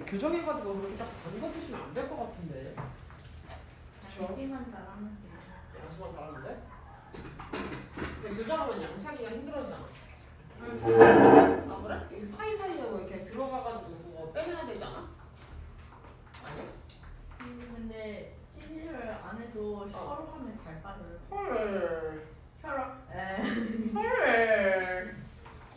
교정해가지고 그렇게 딱 단거 주시면 안 될 것 같은데. 그쵸? 양치만 잘하면 돼. 양수만 잘하는데? 근데 교정하면 양치하기가 힘들어지잖아. 아 그래? 이 사이사이에 뭐 이렇게 들어가가지고 뭐 빼내야 되지 않아? 아니야? 근데 찌질을 안 해도 혀로 하면 잘 빠져요. 헐. 혀로? 헐.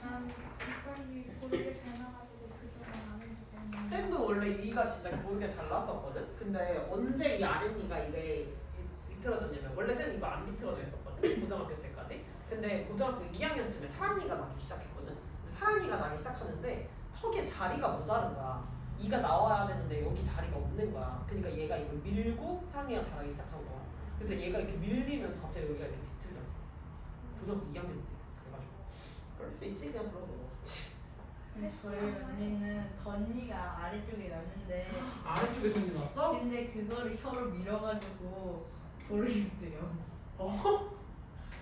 난 갑자기 고르게 잘 나가지고 그동안 안 해주고 쌤도 원래 위가 진짜 모르게 잘 났었거든? 근데 언제 이 아랫니가 이게 비틀어졌냐면 원래 쌤 이거 안 비틀어져 있었거든? 고등학교 때까지. 근데 고등학교 2학년쯤에 사랑니가 나기 시작했거든? 사랑니가 나기 시작하는데 턱에 자리가 모자른 거야. 이가 나와야 되는데 여기 자리가 없는 거야. 그러니까 얘가 이걸 밀고 사랑니가 자라기 시작한 거야. 그래서 얘가 이렇게 밀리면서 갑자기 여기가 이렇게 뒤틀렸어. 고등학교 2학년 때. 그래가지고 그럴 수 있지 그냥 그러고 넘어갔지. 근데 저희 언니는 덧니가 아래쪽에 났는데 아래쪽에 돈이 났어? 근데 그거를 혀로 밀어가지고 고르겠대요. 어?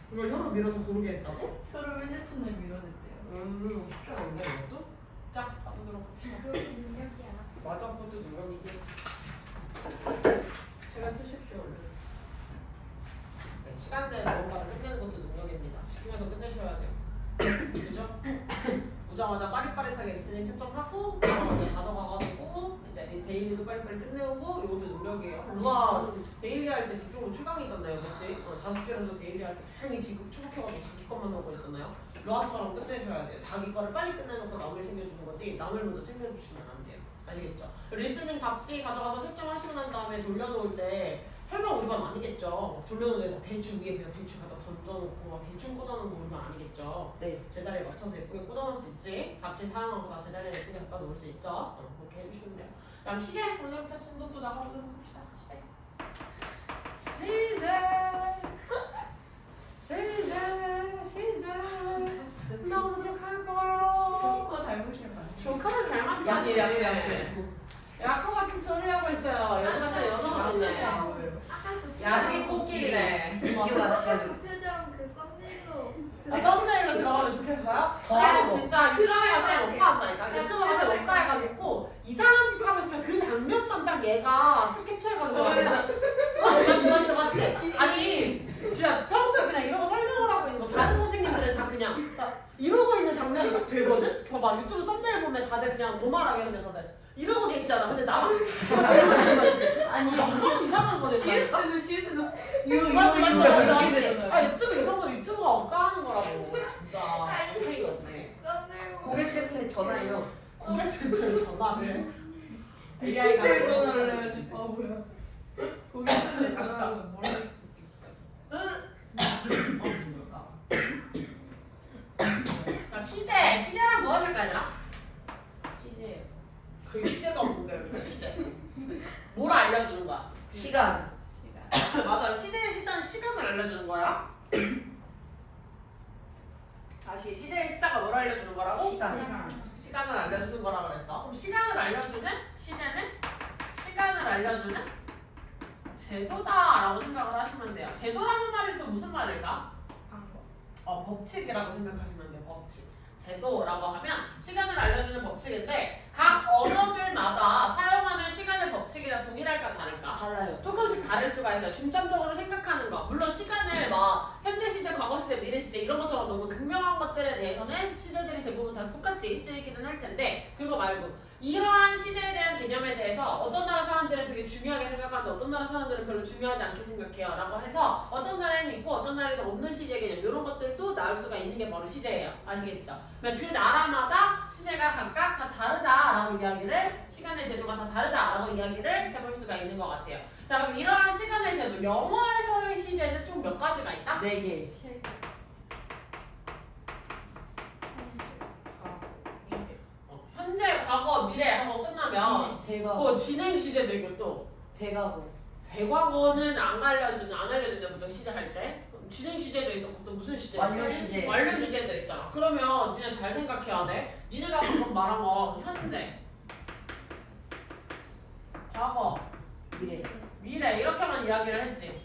그걸 혀로 밀어서 고르게 했다고? 혀로 맨날 밀어냈대요. 쉽지 않은데 이것도? 자, 가보도록 합시다. 그 능력이야. 맞아, 그것도 능력이지. 시간 쓰십시오, 얼른. 네, 시간대에 뭔가를 끝내는 것도 능력입니다. 집중해서 끝내셔야 돼요. 그죠? 오자마자 빠릿빠릿하게 리스닝 채점하고 먼저 가져가가지고 이제 데일리도 빨리빨리 끝내오고 이것도 능력이에요. 우와 데일리 할 때 집중은 최강이잖아요, 그렇지? 자습실에서 데일리 할 때 조용히 지금 추격해가지고 자기 것만 하고 있잖아요. 로아처럼 끝내셔야 돼요. 자기 거를 빨리 끝내놓고 남을 챙겨주는 거지 남을 먼저 챙겨주시면 안 돼요. 아시겠죠? 리스닝 답지 가져가서 채점하시고 난 다음에 돌려놓을 때 설마 우리 반 아니겠죠? 돌려놓을 때 대충 위에 그냥 대충 갖다 던져놓고 막 대충 꽂아놓은 거 우리 반 아니겠죠? 네. 제자리에 맞춰서 예쁘게 꽂아놓을 수 있지. 답지 사용하고 다 제자리에 예쁘게 갖다 놓을 수 있죠. 그렇게 해주시면 돼요. 다음 시제! 오늘부터 진도 또 나가보도록 합시다. 시제! 시제! 나가보도록 할 거예요. 조커 잘 보시면 봐요. 조카를 닮았지. 야코같이 소리하고 있어요. 여자한테 여자 같네. 야식이 코끼리래. 이거같이 아까 그 표정 그 썸네일로 썸네일로 들어가면 좋겠어요? 더 야 하고. 진짜 유튜브에 가서 녹화한다니까. 유튜브에 가서 녹화해가지고 이상한 짓 하고 있으면 그 장면만 딱 얘가 스케치해가지고 맞지? 아니 진짜 평소에 그냥 이러고 설명을 하고 있는 거 다른 선생님들은 다 그냥 이러고 있는 장면이 딱 되거든? 봐봐 유튜브 썸네일 보면 다들 그냥 노멀하게 하는데 다들 이러고 계시잖아. 근데 나만 이러고 있는 거지. 아니 이상한 거네. 실수는 이거 맞지. 되잖아요. 아 유튜브 이 정도 유튜브가 억까하는 거라고 진짜. 오케이가 없네. 썸네일 고객센터에 전화해요. 고객센터에 전화를 AI가 전화를 해야지 바보야. 고객센터에 전화하면 뭐라 자 시제랑 뭐 하실까 얘들아? 시제요. 여기 시제가 없는데 여기 시제. 뭘 알려주는 거야? 시간. 맞아요. 시제의 시간을 알려주는 거야. 다시 시제의 시작을 뭘 알려주는 거라고? 시간. 시간을 알려주는 거라고 그랬어. 그럼 시간을 알려주는 시제는 시간을 알려주는 제도다라고 생각을 하시면 돼요. 제도라는 말이 또 무슨 말일까? 방법. 법칙이라고 생각하시면 돼요. 법칙. 제도라고 하면 시간을 알려주는 법칙인데 각 언어들마다 사용하는 시간의 법칙이랑 동일할까 다를까? 달라요. 조금씩 다를 수가 있어요. 중점적으로 생각하는 거. 물론 시간을 막 현재 시제, 과거 시제, 미래 시제 이런 것처럼 너무 극명한 것들에 대해서는 시제들이 대부분 다 똑같이 쓰이기는 할 텐데 그거 말고 이러한 시제에 대한 개념에 대해서 어떤 나라 사람들은 되게 중요하게 생각하는데 어떤 나라 사람들은 별로 중요하지 않게 생각해요 라고 해서 어떤 나라에는 있고 어떤 나라에는 없는 시제 개념 이런 것들도 나올 수가 있는 게 바로 시제예요. 아시겠죠? 그 나라마다 시제가 각각 다 다르다라고 이야기를 시간의 제도가 다 다르다라고 이야기를 해볼 수가 있는 것 같아요. 자 그럼 이러한 시간의 제도 영어에서의 시제는 총 몇 가지가 있다? 4개. 현재, 과거, 미래 하고 끝나면 대과거. 진행 시제도 이것도 대과거. 대과거는 안 알려주냐 보통 시제할 때 진행 시제도 있었고 또 무슨 시제? 완료 시제. 완료 시제도 있잖아. 그러면 니네 잘 생각해야 돼. 니네가 방금 말한 거 현재, 과거, 미래 이렇게만 이야기를 했지.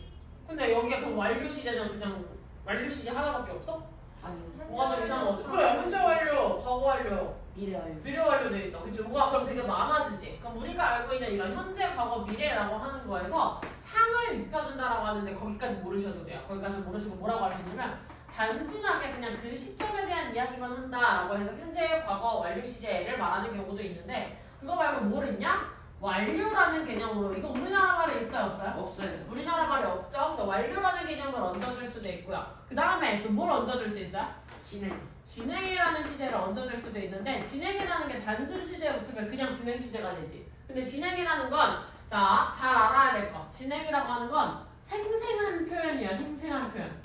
근데 여기가 그럼 완료 시제는 그냥 완료 시제 하나밖에 없어? 아니요. 뭐가 좀 이상하지? 그래, 현재 완료, 과거 완료, 미래 완료. 미래 완료 돼 있어. 그치? 뭐가 그럼 되게 많아지지? 그럼 우리가 알고 있는 이런 현재, 과거, 미래라고 하는 거에서 상을 입혀준다라고 하는데 거기까지 모르셔도 돼요. 거기까지 모르시고 뭐라고 할 수 있냐면 단순하게 그냥 그 시점에 대한 이야기만 한다라고 해서 현재, 과거, 완료 시제를 말하는 경우도 있는데 그거 말고 뭘 있냐? 완료라는 개념으로 이거 우리나라 말에 있어요, 없어요? 없어요. 우리나라 말에 없죠? 그래서 완료라는 개념을 얹어줄 수도 있고요. 그 다음에 또 뭘 얹어줄 수 있어요? 진행. 진행이라는 시제를 얹어줄 수도 있는데 진행이라는 게 단순 시제에 붙으면 그냥 진행 시제가 되지. 근데 진행이라는 건 자, 잘 알아야 될 거. 진행이라고 하는 건 생생한 표현이야. 생생한 표현.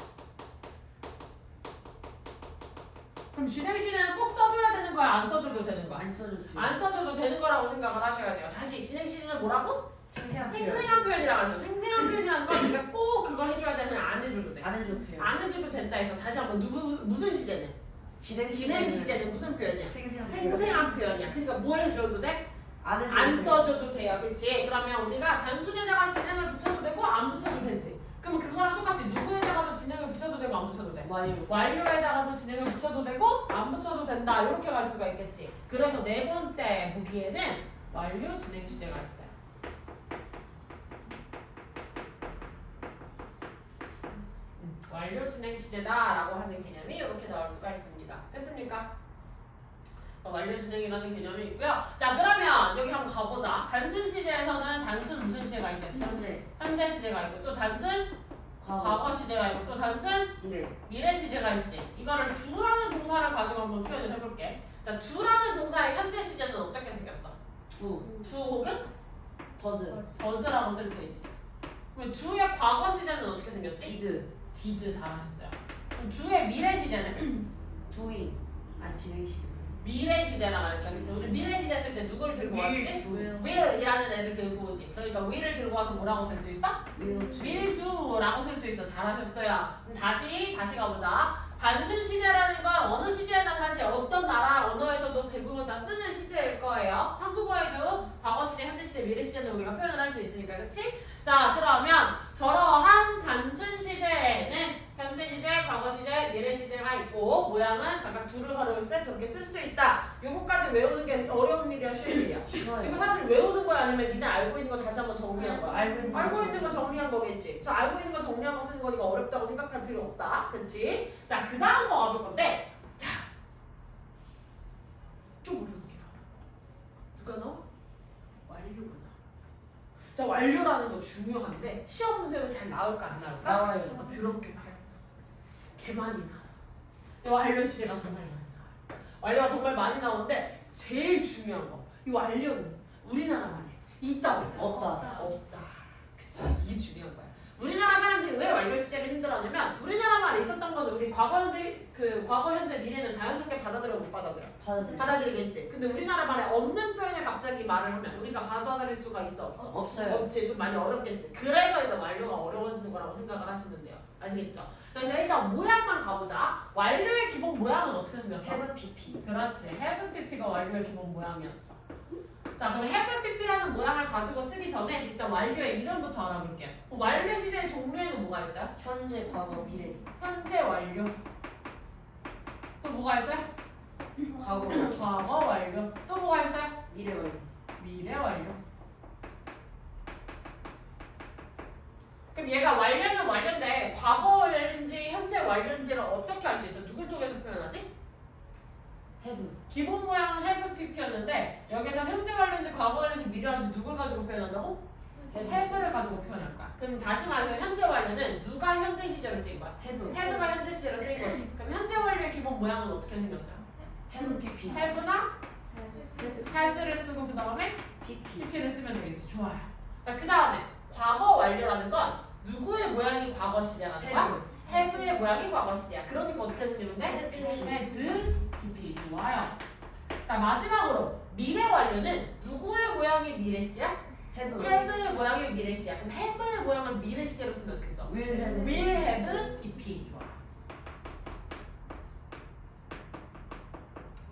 그럼 진행 시제는 꼭 써줘야 되는 거야? 안 써줘도 되는 거야? 안 써도 돼요. 안 써줘도 되는 거라고 생각을 하셔야 돼요. 다시 진행 시제는 뭐라고? 생생한 표현. 생생한 표현이라고 했어. 생생한 표현이라는 건 우리가 꼭 그걸 해줘야 되면 안 해줘도 돼. 안 해도 돼요. 안 해줘도 된다 해서 다시 한번 무슨 시제는? 진행 진행 시제는 무슨 표현이야? 생생한 생생한 표현이야. 그러니까 뭘 해줘도 돼? 안 해도 안 돼요. 써줘도 돼요. 그치? 그러면 우리가 단순에다가 진행을 붙여도 되고 안 붙여도 되지. 그러면 그거랑 똑같이 누구에다가도 진행을 붙여도 되고 안 붙여도 돼? 완료. 완료에다가도 진행을 붙여도 되고 안 붙여도 된다. 이렇게 갈 수가 있겠지. 그래서 네 번째 보기에는 완료 진행 시제가 있어요. 완료 진행 시제다라고 하는 개념이 이렇게 나올 수가 있습니다. 됐습니까? 완료 진행이라는 개념이 있고요. 자, 그러면 여기 한번 가보자. 단순 시제에서는 단순 무슨 시제가 있겠어? 현재 시제가 있고 또 단순 과거 시제가 있고 또 단순 미래. 미래 시제가 있지. 이거를 두라는 동사를 가지고 한번 표현을 해볼게. 자, 두라는 동사의 현재 시제는 어떻게 생겼어? 두. 두 혹은 더즈. 더즈라고 쓸 수 있지. 그럼 두의 과거 시제는 어떻게 생겼지? 디드. 디드 잘하셨어요. 그럼 두의 미래 시제는? 두이. 아 진행 시제. 미래 시제라고 그랬어. 그치? 우리 미래 시제 쓸 때 누구를 들고 왔지? will이라는 애를 들고 오지. 그러니까 will을 들고 와서 뭐라고 쓸 수 있어? will do라고 쓸 수 있어. 잘하셨어요. 그럼 다시 가보자. 단순 시제라는 건 어느 시제나 사실 어떤 나라 언어에서도 대부분 다 쓰는 시제일 거예요. 한국어에도 과거 시제, 현재 시제, 미래 시제는 우리가 표현을 할 수 있으니까, 그치? 자, 그러면 저러한 단순 시제에는 현재 시제, 과거 시제, 미래 시제가 있고 모양은 각각 둘을 활용해서 저렇게 쓸 수 있다. 요거까지 외우는 게 어려운 일이야, 쉬운 일이야? 쉬워요. 이거 사실 외우는 거야 아니면 니네 알고 있는 거 다시 한번 정리한 거야? 알고 있는 거 정리한 거겠지. 그래서 알고 있는 거 정리한 거 쓰는 거니까 어렵다고 생각할 필요 없다. 그치? 자, 그 다음 거 가볼 건데, 자, 좀 어려운 게 나와. 누가 나와? 완료가 나와. 자, 완료라는 거 중요한데, 시험 문제는 잘 나올까 안 나올까? 나와요. 더럽게 나와. 개 많이 나와. 완료 시제가 정말 많이 나와요. 완료가 정말 많이 나오는데, 제일 중요한 거. 이 완료는 우리나라 말에 있다 없다. 없다. 그치, 이게 중요한 거야. 우리나라 사람들이 왜 완료 시제를 힘들어하냐면 우리나라 말에 있었던 건 우리 과거 현재 미래는 자연스럽게 받아들여 못 받아들여. 받아들이겠지. 근데 우리나라 말에 없는 표현을 갑자기 말을 하면 우리가 받아들일 수가 있어 없어? 없어요. 없지. 좀 많이 어렵겠지. 그래서 이제 완료가 어려워지는 거라고 생각을 하시면 돼요. 아시겠죠? 그래서 일단 모양만 가보자. 완료의 기본 모양은 어떻게 생겼어? have pp. 그렇지. have pp가 완료의 기본 모양이었죠. 자, 그럼 have pp라는 모양을 가지고 쓰기 전에 일단 완료의 이름부터 알아볼게요. 그럼 완료 시제의 종류에는 뭐가 있어요? 현재, 과거, 미래. 현재 완료. 또 뭐가 있어요? 과거, 과거 완료. 또 뭐가 있어요? 미래 완료. 미래 완료. 그럼 얘가 완료는 완료인데 과거 완료인지 현재 완료인지를 어떻게 알 수 있어? 누굴 통해서 표현하지? have. 기본 모양은 have pp였는데 여기서 현재 완료인지 과거 완료인지 미래 완료인지 누굴 가지고 표현한다고? have를 가지고 표현할 거야. 그럼 다시 말해서 현재 완료는 누가 현재 시제로 쓰인 거야? have. have가 현재 시제로 쓰인 거지. 그럼 현재 완료의 기본 모양은 어떻게 생겼어요? have pp. have나 has를 쓰고 그 다음에 pp. pp를 쓰면 되겠지. 좋아요. 자, 그 다음에 과거 완료라는 건 누구의 모양이 과거 시제가 된 거야? have의 모양이 과거 시제야. 그러니까 어떻게 생기면 돼? had pp. 좋아요. 자, 마지막으로 미래 완료는 누구의 모양이 미래 시제야? have. have의 모양이 미래 시제야. 그럼 have의 모양을 미래 시제로 쓰면 어떻게 써? will have. will have pp. 좋아.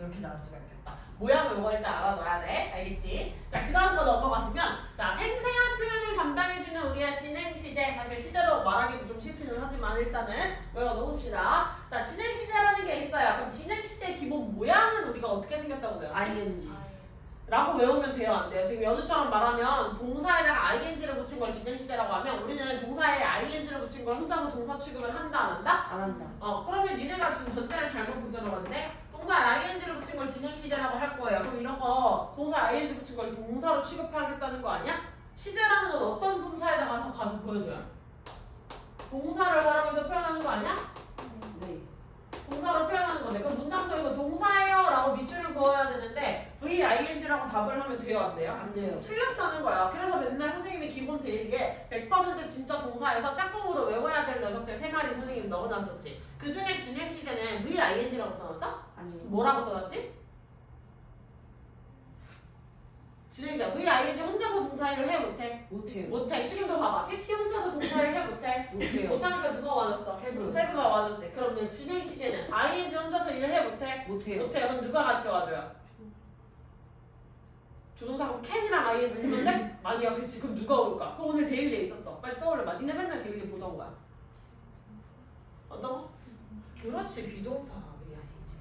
이렇게 나올 수가 있겠다. 모양을 이거 일단 알아둬야 돼. 알겠지? 자, 그 다음 거 넘어가시면, 자, 생생한 표현을 담당해주는 우리의 진행시제. 사실 시제로 말하기도 좀 싫기는 하지만 일단은 외워놓읍시다. 자, 진행시제라는 게 있어요. 그럼 진행시제의 기본 모양은 우리가 어떻게 생겼다고 배웠지? ing. 라고 외우면 돼요, 안 돼요? 지금 연우처럼 말하면 동사에다가 ing를 붙인 걸 진행시제라고 하면 우리는 동사에 ing를 붙인 걸 혼자서 동사 취급을 한다, 안 한다? 안 한다. 그러면 니네가 지금 전제를 잘못 못 들어봤네? 동사에 ing를 붙인 걸 진행시제라고 할 거예요. 그럼 이런 거 동사에 ing 붙인 걸 동사로 취급하겠다는 거 아니야? 시제라는 건 어떤 동사에다가 가서 보여줘요? 동사를 활용해서 표현하는 거 아니야? 네. 동사로 표현하는 건데 그럼 문장 속에서 동사예요 라고 밑줄을 그어야 되는데 VING라고 답을 하면 돼요, 안 돼요? 안 돼요. 틀렸다는 거야. 그래서 맨날 선생님이 기본 대일기에 100% 진짜 동사에서 짝꿍으로 외워야 될 녀석들 3마리 선생님이 넣어놨었지. 그 중에 진행시제는 VING라고 써놨어? 아니요. 뭐라고 써놨지? 진행시제 VING 혼자서 동사일을 해 못해? 못해요. 못해. 지금도 봐봐. PP 혼자서 동사일 해 못해? 못해요. 못하니까 누가 와줬어? have. 해부가 와줬지. 그러면 진행시제는 ING 혼자서 일을 해 못해? 못해요. 못해. 그럼 누가 같이 와줘요? 조동사 그럼 can이랑 ING 쓰면 돼? 아니야. 그치. 그럼 누가 올까? 그럼 오늘 데일리에 있었어. 빨리 떠올려봐. 니네 맨날 데일리 보던 거야. 어떤 거? 그렇지. 비동사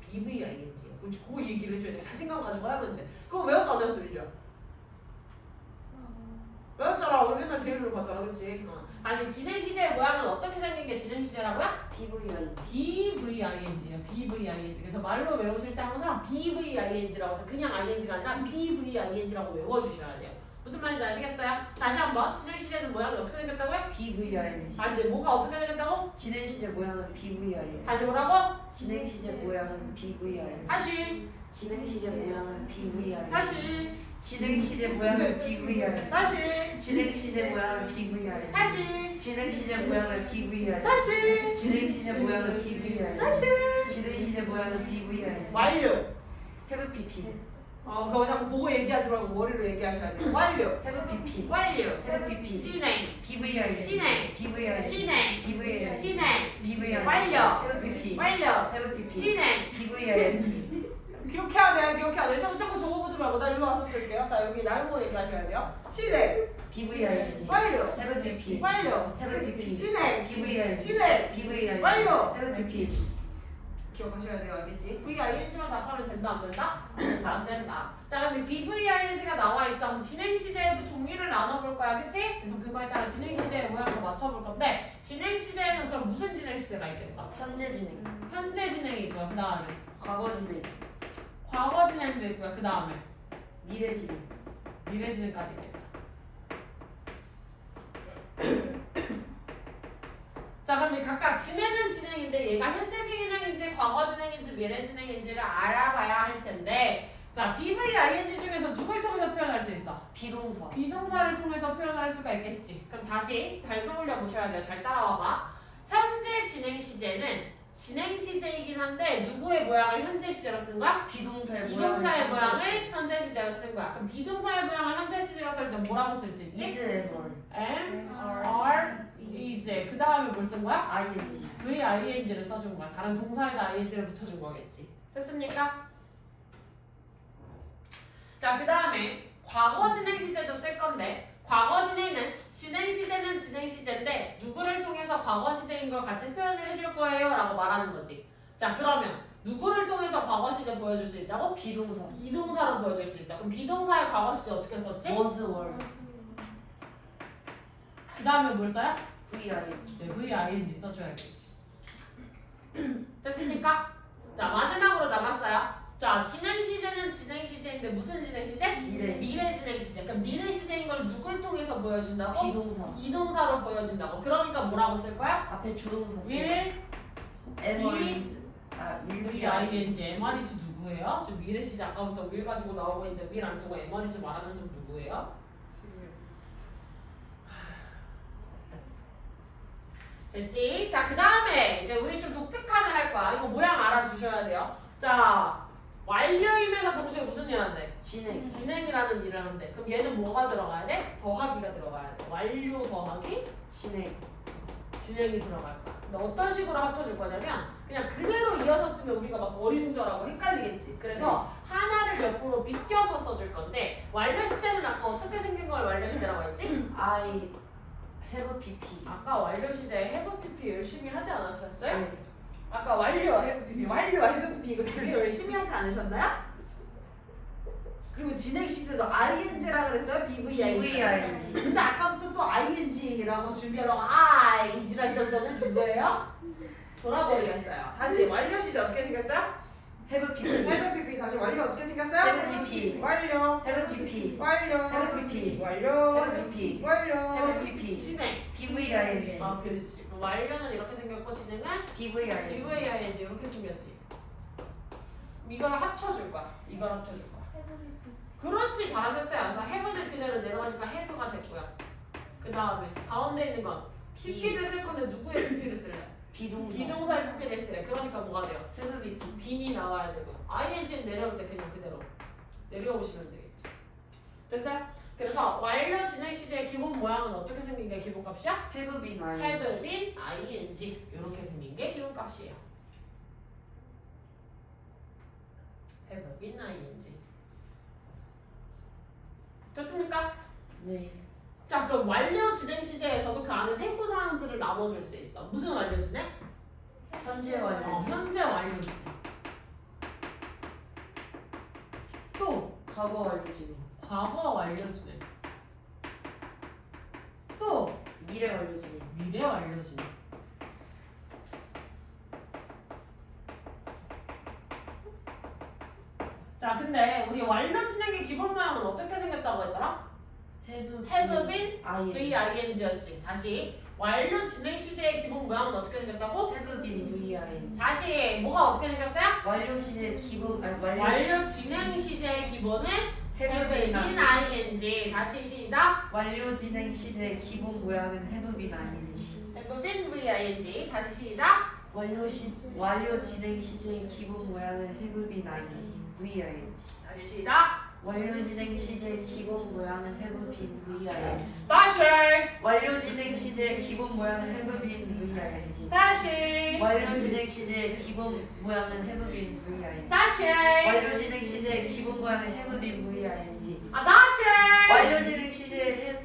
VING, BVING. 그렇지. 그 얘기를 해줘야 돼. 자신감 가지고 하면 돼. 그거 외웠어 안 외웠어 유주야? 외웠잖아. 우리 맨날 데일리로 봤잖아. 그치? 다시 진행시제의 모양은 어떻게 생긴 게 진행시제라고요? PVI. BVING야. BVING. 그래서 말로 외우실 때 항상 BVING라고 해서 그냥 ING가 아니라 BVING라고 외워주셔야 돼요. 무슨 말인지 아시겠어요? 다시 한번 진행시제는 모양이 어떻게 생겼다고요? PVING. 다시 뭐가 어떻게 생겼다고? 진행시제 모양은 PVING. 다시 뭐라고? 진행시제 모양은 PVING. 다시 진행시제 모양은 PVING. 다시 진행시제 모양은 PVING. 다시 진행시제 모양은 PVING. 다시 진행시제 모양은 PVING. 다시 진행시제 모양은 PVING. 다시 진행시제 모양은 PVING. 완료. have PP. 그거 자꾸 보고 얘기하지 말고 머리로 얘기하셔야 돼요. 완료. have PP. 완료. have PP. 진행. PVING. 진행. PVIG. 진행. PVIG. 진행. PVIG. 완료. have PP. 완료. have PP. 진행. PVIG. 기억해야 돼. 기억해야 돼. 자꾸 적어보지 말고 나 일로 와서 쓸게요. 자 여기 날보 얘기하셔야 돼요. 진행. PVIG. 완료. have PP. 완료. have PP. 진행. PVIG. 진행. PVIG. 완료. have PP. 기억하셔야 돼요. 알겠지? VING만 답하면 된다 안 된다? 안 된다. 자 그럼 이 BVING가 나와 있어. 그럼 진행시제에도 종류를 나눠볼 거야. 그치? 그래서 그거에 따라 진행시제의 모양도 맞춰볼 건데 진행시제에는 그럼 무슨 진행시제가 있겠어? 현재 진행. 현재 진행이 있고요. 그 다음에 과거 진행. 과거 진행도 있고요. 그 다음에 미래 진행. 미래 진행까지 있겠죠. 자 그럼 이 각각 진행은 진행인데 얘가 현재 진행인지 과거 진행인지 미래 진행인지를 알아봐야 할 텐데 자 BVING 중에서 누굴 통해서 표현할 수 있어? 비동사. 비동사를 통해서 표현할 수가 있겠지. 그럼 다시 잘 떠올려 보셔야 돼요. 잘 따라와봐. 현재 진행 시제는 진행 시제이긴 한데 누구의 모양을 현재 시제로 쓴 거야? 비동사의 비동사의 모양을 현재 시제로 쓴 거야. 그럼 비동사의 모양을 현재 시제로 쓸 때 뭐라고 쓸 수 있지? is and or. am, are, is. 그 다음에 뭘 쓴 거야? ing. VING를 써준 거야. 다른 동사에다 ING를 붙여준 거겠지. 됐습니까? 자, 그 다음에 과거 진행 시제도 쓸 건데 과거 진행은 진행 시제는 진행 시제인데 누구를 통해서 과거 시제인 걸 같이 표현을 해줄 거예요 라고 말하는 거지. 자, 그러면 누구를 통해서 과거 시제 보여줄 수 있다고? 비동사. 비동사로 보여줄 수 있어. 그럼 비동사의 과거 시제 어떻게 썼지? was were. 그 다음에 뭘 써요? VIG. 네, VING 써줘야겠지. 됐습니까? 자, 마지막으로 남았어요. 자, 진행 시제는 진행 시제인데 무슨 진행 시제? 미래. 미래 진행 시제. 그럼 미래 시제인 걸 누굴 통해서 보여준다고? 비동사. 비동사로 보여준다고. 그러니까 뭐라고 쓸 거야? 앞에 조동사. will, will. VING. MR이지 누구예요? 지금 미래 시제 아까부터 will 가지고 나오고 있는데 will 안 쓰고 MR이지 말하는 건 누구예요? 됐지? 자, 그 다음에 이제 우리 좀 독특하게 할 거야. 이거 모양 알아주셔야 돼요. 자, 완료이면서 동시에 무슨 일 한대? 진행. 진행이라는 일을 한대. 그럼 얘는 뭐가 들어가야 돼? 더하기가 들어가야 돼. 완료 더하기 진행. 진행이 들어갈 거야. 근데 어떤 식으로 합쳐줄 거냐면 그냥 그대로 이어서 쓰면 우리가 막 어리둥절하고 헷갈리겠지. 그래서 하나를 옆으로 비껴서 써줄 건데 완료 시제는 아까 어떻게 생긴 걸 완료 시제라고 했지? I have PP. 아까 완료 시제 have pp 열심히 하지 않았었어요? 네. 아까 완료 have pp 완료 have pp 이거 되게 열심히 하지 않으셨나요? 그리고 진행 시제도 ing라 그랬어요? bving. 근데 아까부터 또 ing라고 준비하려고 이지랄 정도는 누구예요? 돌아버리겠어요. 다시 완료 시제 어떻게 생겼어요? have PP. have pp 다시 완료 어떻게 생겼어요? have PP. 완료 have PP. 완료 have PP. 완료 have PP. 완료 have PP. 진행 PVING. 아 그렇지. 그럼 완료는 이렇게 생겼고 진행은 PVING. UAING 이렇게 생겼지. 이거를 합쳐줄 거야. 이걸 합쳐줄 거야. 그렇지 잘하셨어요. 그래서 have는 그대로 내려가니까 have가 됐고요. 그 다음에 가운데 있는 건 PP를 쓸 건데 누구의 PP를 쓸래? 비동사. 비동사의 PP를 쓰래. 그러니까 뭐가 돼요? have PP. 빈이 나와야 되고 ing는 내려올 때 그냥 그대로 내려오시면 되겠지. 됐어요? 그래서 완료 진행 시제의 기본 모양은 어떻게 생긴 게 기본값이야? have been ING. have been ing 이렇게 생긴 게 기본값이에요. have been ing 됐습니까? 네. 자 그럼 완료 진행 시제에서도 그 안에 세부 사항들을 나눠줄 수 있어. 무슨 완료 진행? 현재 완료. 현재 완료 진행. 또 과거 완료 진행. 과거 완료 진행. 또 미래 완료 진행. 미래 완료 진행. 자 근데 우리 완료 진행의 기본 모양은 어떻게 생겼다고 했더라? have been VING였지. 다시 완료 진행 시제의 기본 모양은 어떻게 생겼다고? have been VING. 다시 뭐가 어떻게 생겼어요? 완료 시제 기본 아니 완료. 완료 진행 시제의 기본은 have have been been ing. 다시 시작. 완료 진행 시제 기본 모양은 have been ING. have been VING. 다시 시작. 완료 진행 시제의 기본 모양은 have been VING. 다시 시작. 완료 진행 시제의 기본 모양은 have been VING. 다시. 완료 진행 시제의 기본 모양은 have been VING. 다시. 완료 진행 시제의 기본 모양은 have been VING. 다시. 완료 진행 시제의 기본 모양은 have been VING. 다시. 완료 진행 시제의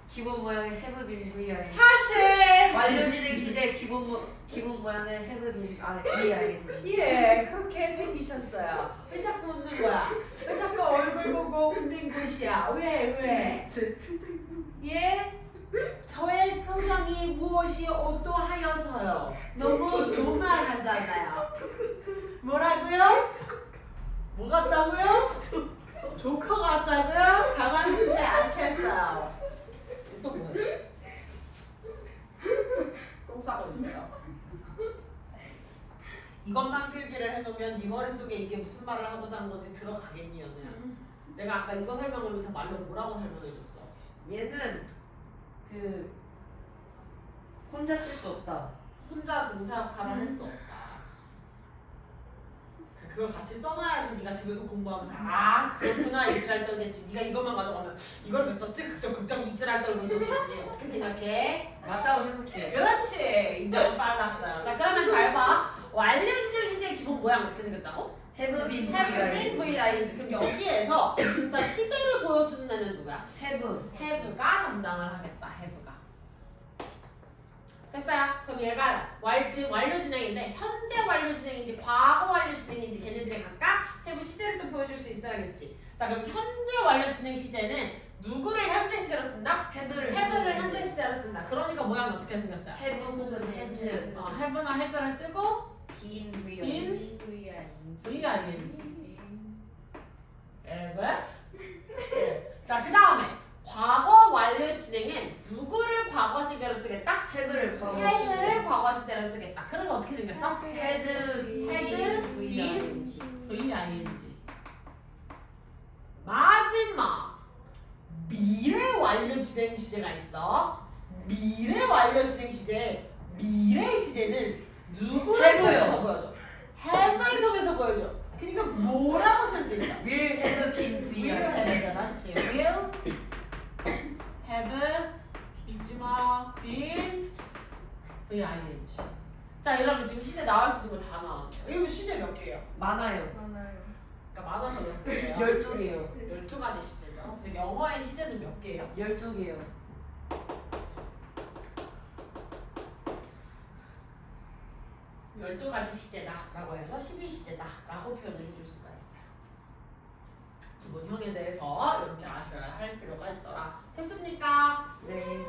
기본 모양은 have been VING. 다시. 완료 진행 시제의 기본 모양은 have been VING. 예, 그렇게 생기셨어요. 왜 자꾸 웃는 거야? 왜 자꾸 얼굴 보고 웃는 것이야? 왜? 예? 저의 표정이 무엇이 어떠하여서요? 너무 노말하잖아요. 뭐라고요? 뭐 같다고요? 조커 같다고요? 가만두지 않겠어요. 또 뭐예요? 똥 싸고 있어요. 이것만 필기를 해놓으면 네 머릿속에 이게 무슨 말을 하고자 하는 건지 들어가겠니 연우야. 내가 아까 이거 설명하면서 말로 뭐라고 설명해줬어? 얘는 그 혼자 쓸 수 없다. 혼자 동사 역할을 할 수 없다. 그걸 같이 써놔야지 네가 집에서 공부하면서 그렇구나 이질할 떨겠지. 네가 이것만 가져가면 이걸 왜 썼지? 극정 이질할 떨고 있었겠지. 어떻게 생각해? 맞다고 생각해. 그렇지. 인정은 빨랐어요. 자 그러면 잘 봐. 완료 시제의 기본 모양 어떻게 생겼다고? have been have VING. 그럼 여기에서 진짜 시대를 보여주는 애는 누구야? have가 담당을 하겠다. have가. 됐어요? 그럼 얘가 완료 진행인데 현재 완료 진행인지 과거 완료 진행인지 걔네들이 각각 세부 시대를 또 보여줄 수 있어야겠지. 자 그럼 현재 완료 진행 시대는 누구를 현재 시제로 쓴다? have를 현재 시제로 쓴다. 그러니까 모양이 어떻게 생겼어요? have 혹은 has have나 has를 쓰고 been been VING. 자, 그 다음에 과거 완료 진행은 누구를 과거 시제로 쓰겠다? have를 과거 have를 과거 시제로 쓰겠다. 그래서 어떻게 생겼어? had been VING. 마지막 미래 완료 진행 시제가 있어. 미래 완료 진행 시제. 미래 시제는 누구를 have요. 통해서 보여줘? have를 통해서 보여줘. 그러니까 뭐라고 쓸 수 있어? will have been will VING. have 맞지? will have 죽지마 been VING. 개예요? 12개요. 12가지 시제죠. 즉 영어의 시제는 몇 개예요? 12개요. 12가지 시제다라고 해서 12시제다라고 표현을 해줄 수가 있어요. 기본형에 대해서 이렇게 아셔야 할 필요가 있더라. 됐습니까? 네.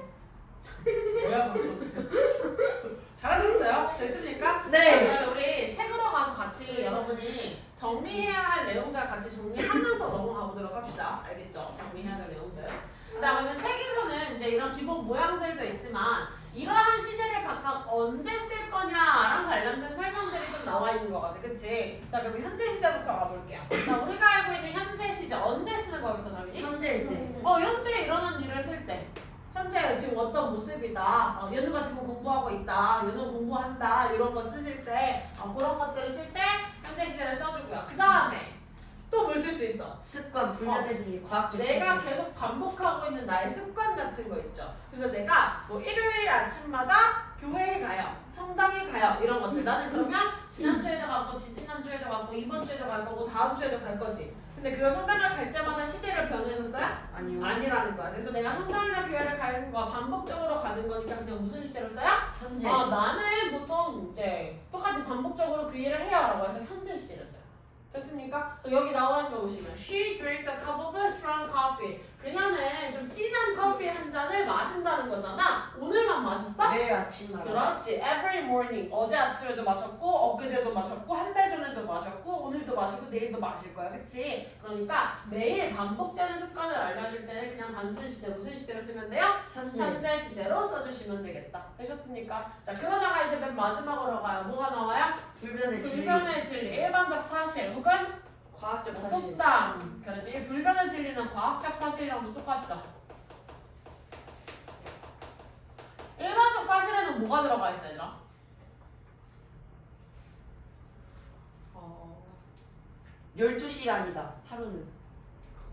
뭐야 방금? 잘하셨어요? 됐습니까? 네. 그러면 우리 책으로 가서 같이 여러분이 정리해야 할 내용들 같이 정리하면서 넘어가 보도록 합시다. 알겠죠? 정리해야 할 내용들. 그다음에 책에서는 이제 이런 기본 모양들도 있지만 이러한 시제를 각각 언제 쓸 거냐랑 관련된 설명들이 좀 나와 있는 것 같아. 그치? 자 그럼 현재 시제부터 가볼게요. 자 우리가 알고 있는 현재 시제 언제 쓰는 거였어 나민이? 현재일 때. 현재 일어난 일을 쓸 때. 현재 지금 어떤 모습이다. 연우가 지금 공부하고 있다. 연우 공부한다. 이런 거 쓰실 때 그런 것들을 쓸 때 현재 시제를 써주고요. 그 다음에 또 뭘 쓸 수 있어? 습관, 불면해지기, 과학적 내가 사실. 계속 반복하고 있는 나의 습관 같은 거 있죠. 그래서 내가 뭐 일요일 아침마다 교회에 가요. 성당에 가요. 이런 것들. 나는 그러면 지난주에도 가고 지지난주에도 가고 이번 주에도 갈 거고 다음 주에도 갈 거지. 근데 그거 성당을 갈 때마다 시제를 변해서 써요? 아니요. 아니라는 거야. 그래서 내가 성당이나 교회를 가는 거 반복적으로 가는 거니까 그냥 무슨 시제로 써요? 현재. 나는 보통 이제 똑같이 반복적으로 그 일을 해요 라고 해서 현재 시제를 써요. 됐습니까? 그래서 여기 나와 있는 거 보시면 She drinks a cup of strong coffee. 그녀는 좀 진한 커피 한 잔을 마신다는 거잖아. 오늘만 마셨어? 매일 아침마다. 그렇지. Every morning. 어제 아침에도 마셨고 엊그제도 마셨고 한 달 전에도 마셨고 오늘도 마시고 내일도 마실 거야. 그치? 그러니까 매일 반복되는 습관을 알려줄 때는 그냥 단순 시제 무슨 시제로 쓰면 돼요? 현재. 현재 시제로 써주시면 되겠다. 되셨습니까? 자 그러다가 이제 맨 마지막으로 가요. 뭐가 나와요? 불변해지기. 불변의 진리, 일반적 사실 혹은 과학적 사실. 속담. 그렇지. 불변의 진리는 과학적 사실이랑도 똑같죠. 일반적 사실에는 뭐가 들어가 있어 얘들아? 12시간이다. 하루는.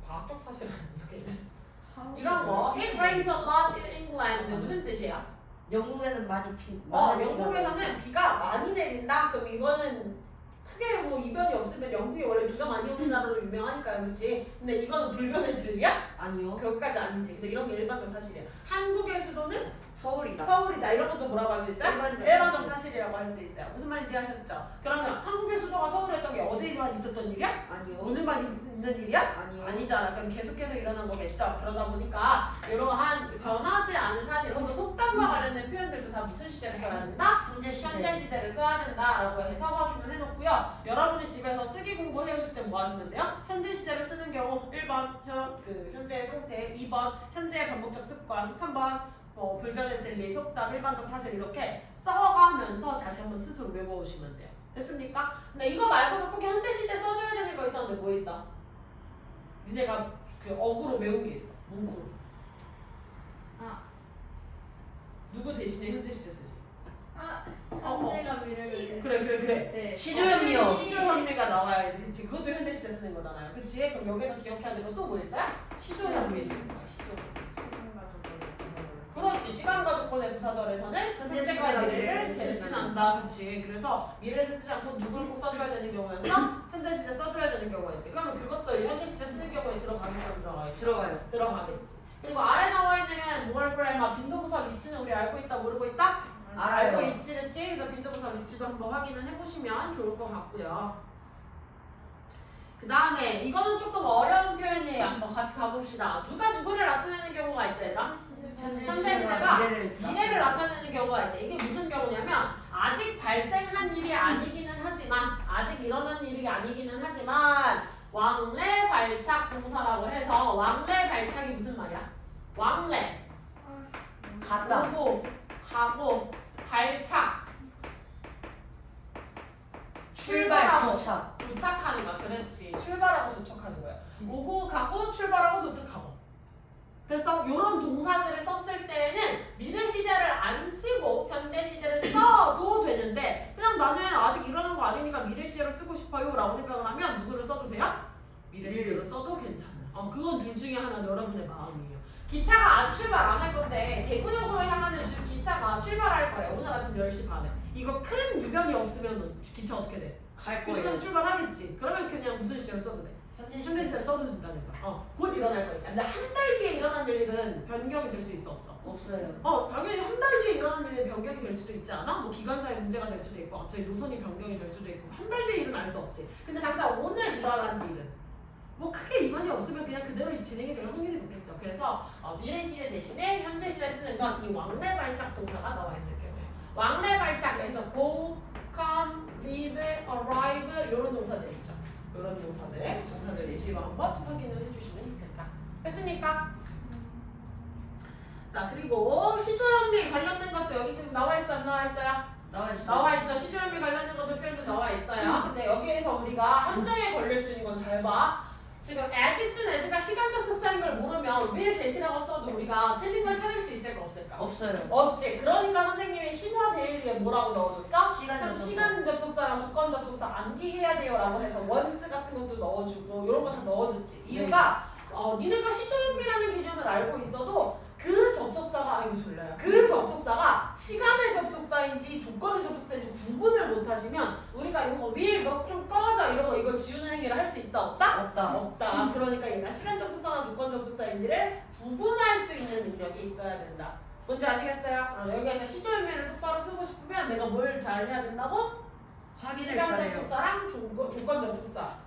과학적 사실 아니야. 이런 거. It rains a lot in England. 무슨 뜻이야? 영국에는 많이 많은 비가 영국에서는 비가 많이 내린다. 그럼 이거는 크게 뭐 이변이 없으면 영국이 원래 비가 많이 오는 나라로 유명하니까요, 그렇지? 근데 이거는 불변의 진리야? 아니요. 그것까지 아니지. 그래서 이런 게 일반적 사실이야. 한국의 수도는 서울이다. 서울이다. 이런 것도 뭐라고 할 수 있어요? 일반적 일반적 사실이라고 할 수 있어요. 무슨 말인지 아셨죠? 그러면 한국의 수도가 서울이었던 게 어제만 있었던 일이야? 아니요. 오늘만 있는 일이야? 아니요. 아니잖아. 그럼 계속해서 일어난 거겠죠. 그러다 보니까 이러한 변하지 않은 사실 혹은 속담과 관련된 표현들도 다 무슨 시제를 써야 된다? 현재 시제. 현재 시제를 써야 된다라고 해서 확인을 해놓고요. 여러분이 집에서 쓰기 공부해 오실 때 뭐 하시면 돼요? 현재 시제를 쓰는 경우 1번 현재의 상태, 2번 현재의 반복적 습관, 3번 불변의 진리, 속담, 일반적 사실 이렇게 써가면서 다시 한번 스스로 외워오시면 돼요. 됐습니까? 근데 이거 말고도 꼭 현재 시제 써줘야 되는 거 있었는데 뭐 있어? 니네가 그 어구로 외운 게 있어. 문구로. 누구 대신에 현재 시제 쓰지? 현재가 미래를. 그래. 네. 시조현미요. 시조현미가 나와야지. 그치? 그것도 현재 시제 쓰는 거잖아요. 그치? 그럼 여기서 기억해야 되는 건 또 뭐 있어요? 시조현미. 시조현미. 그렇지. 시간가족권의 부사절에서는 현재 현재가 시제가 미래를 미래를 대신한다. 그치? 그래서 미래를 쓰지 않고 누굴 꼭 써줘야 되는 경우였어? 현재 시제 써줘야 되는 경우가 있지. 그러면 그것도 현재 시제 쓰는 경우에 들어가겠어? 들어가겠지? 들어가요. 들어가겠지. 그리고 아래 나와 있는 뭘 그래? 막 빈도부사 위치는 우리 알고 있다 모르고 있다? 알아요. 알고 있지, 그치? 그래서 빈도부사 위치도 한번 확인을 해보시면 좋을 것 같고요. 그 다음에 이거는 조금 어려운 표현이에요. 한번 같이 가봅시다. 누가 누구를 나타내는 경우가 있다, 얘들아? 현재 시제가 미래를 나타내는 경우가 있다. 이게 무슨 경우냐면 아직 발생한 일이 아니기는 하지만 아직 일어난 일이 아니기는 하지만 왕래 발착 동사라고 해서 왕래 발착이 무슨 말이야? 왕래 갔다. 오고 가고 발착 출발, 출발하고 도착. 도착하는 거야. 그렇지. 출발하고 도착하는 거야. 오고 가고 출발하고 도착하고. 그래서 이런 동사들을 썼을 때는 미래 시제를 안 쓰고 현재 시제를 써도 되는데 그냥 나는 아직 일어난 거 아니니까 미래 시제를 쓰고 싶어요 라고 생각을 하면 누구를 써도 돼요? 미래 시제를 써도 괜찮아요. 그건 둘 중에 하나는 여러분의 마음이에요. 기차가 아직 출발 안 할 건데 대구역으로 향하는 기차가 출발할 거래. 오늘 아침 10시 반에. 이거 큰 유변이 없으면 기차 어떻게 돼? 갈 그 시간 거예요. 출발하겠지. 그러면 그냥 무슨 시제를 써도 돼? 현재 현재 시제 써도 된다는 거야. 곧 일어날 거니까. 근데 한 달 뒤에 일어난 일은 변경이 될 수 있어 없어? 없어요. 당연히 한 달 뒤에 일어난 일은 변경이 될 수도 있지 않아? 뭐 기관사의 문제가 될 수도 있고 갑자기 노선이 변경이 될 수도 있고 한 달 뒤에 일은 알 수 없지. 근데 당장 오늘 일어난 일은 뭐 크게 이변이 없으면 그냥 그대로 진행이 될 확률이 높겠죠. 그래서 미래 시제 대신에 현재 시제 쓰는 건 이 왕래 발작 동사가 나와 있을 경우에 왕래 발작에서 go, come, leave, arrive 이런 동사들 있죠. 이런 동사들 예시로 한번 확인을 해주시면 좋겠다. 됐습니까? 자 그리고 시조연미 관련된 것도 여기 지금 나와 있어 안 나와 있어요? 나와 있죠. 시조연미 관련된 것도 표현도 나와 있어요. 근데 여기에서 우리가 함정에 걸릴 수 있는 건 잘 봐. 지금 as soon as가 시간적 속사인 걸 모르면 will 대신하고 써도 우리가 틀린 걸 찾을 수 있을까 없을까? 없어요. 없지. 그러니까 선생님이 신화 데일리에 뭐라고 넣어줬어? 시간 시간 접속사랑 조건 접속사 암기해야 돼요 라고 해서 once 같은 것도 넣어주고 이런 거 다 넣어줬지. 이유가 니네가 시조연미라는 개념을 알고 있어도 그 접속사가 아이고 졸려요. 그 접속사가 시간의 접속사인지 조건의 접속사인지 구분을 못하시면 우리가 이거 will 너 좀 꺼져 이러고 이거 지우는 행위를 할 수 있다 없다? 없다. 그러니까 얘가 시간 접속사나 조건 접속사인지를 구분할 수 있는 능력이 있어야 된다. 뭔지 아시겠어요? 여기에서 시조연미를 똑바로 쓰고 싶으면 내가 뭘 잘 해야 된다고? 확인을 시간 잘해요. 접속사랑 조건 접속사.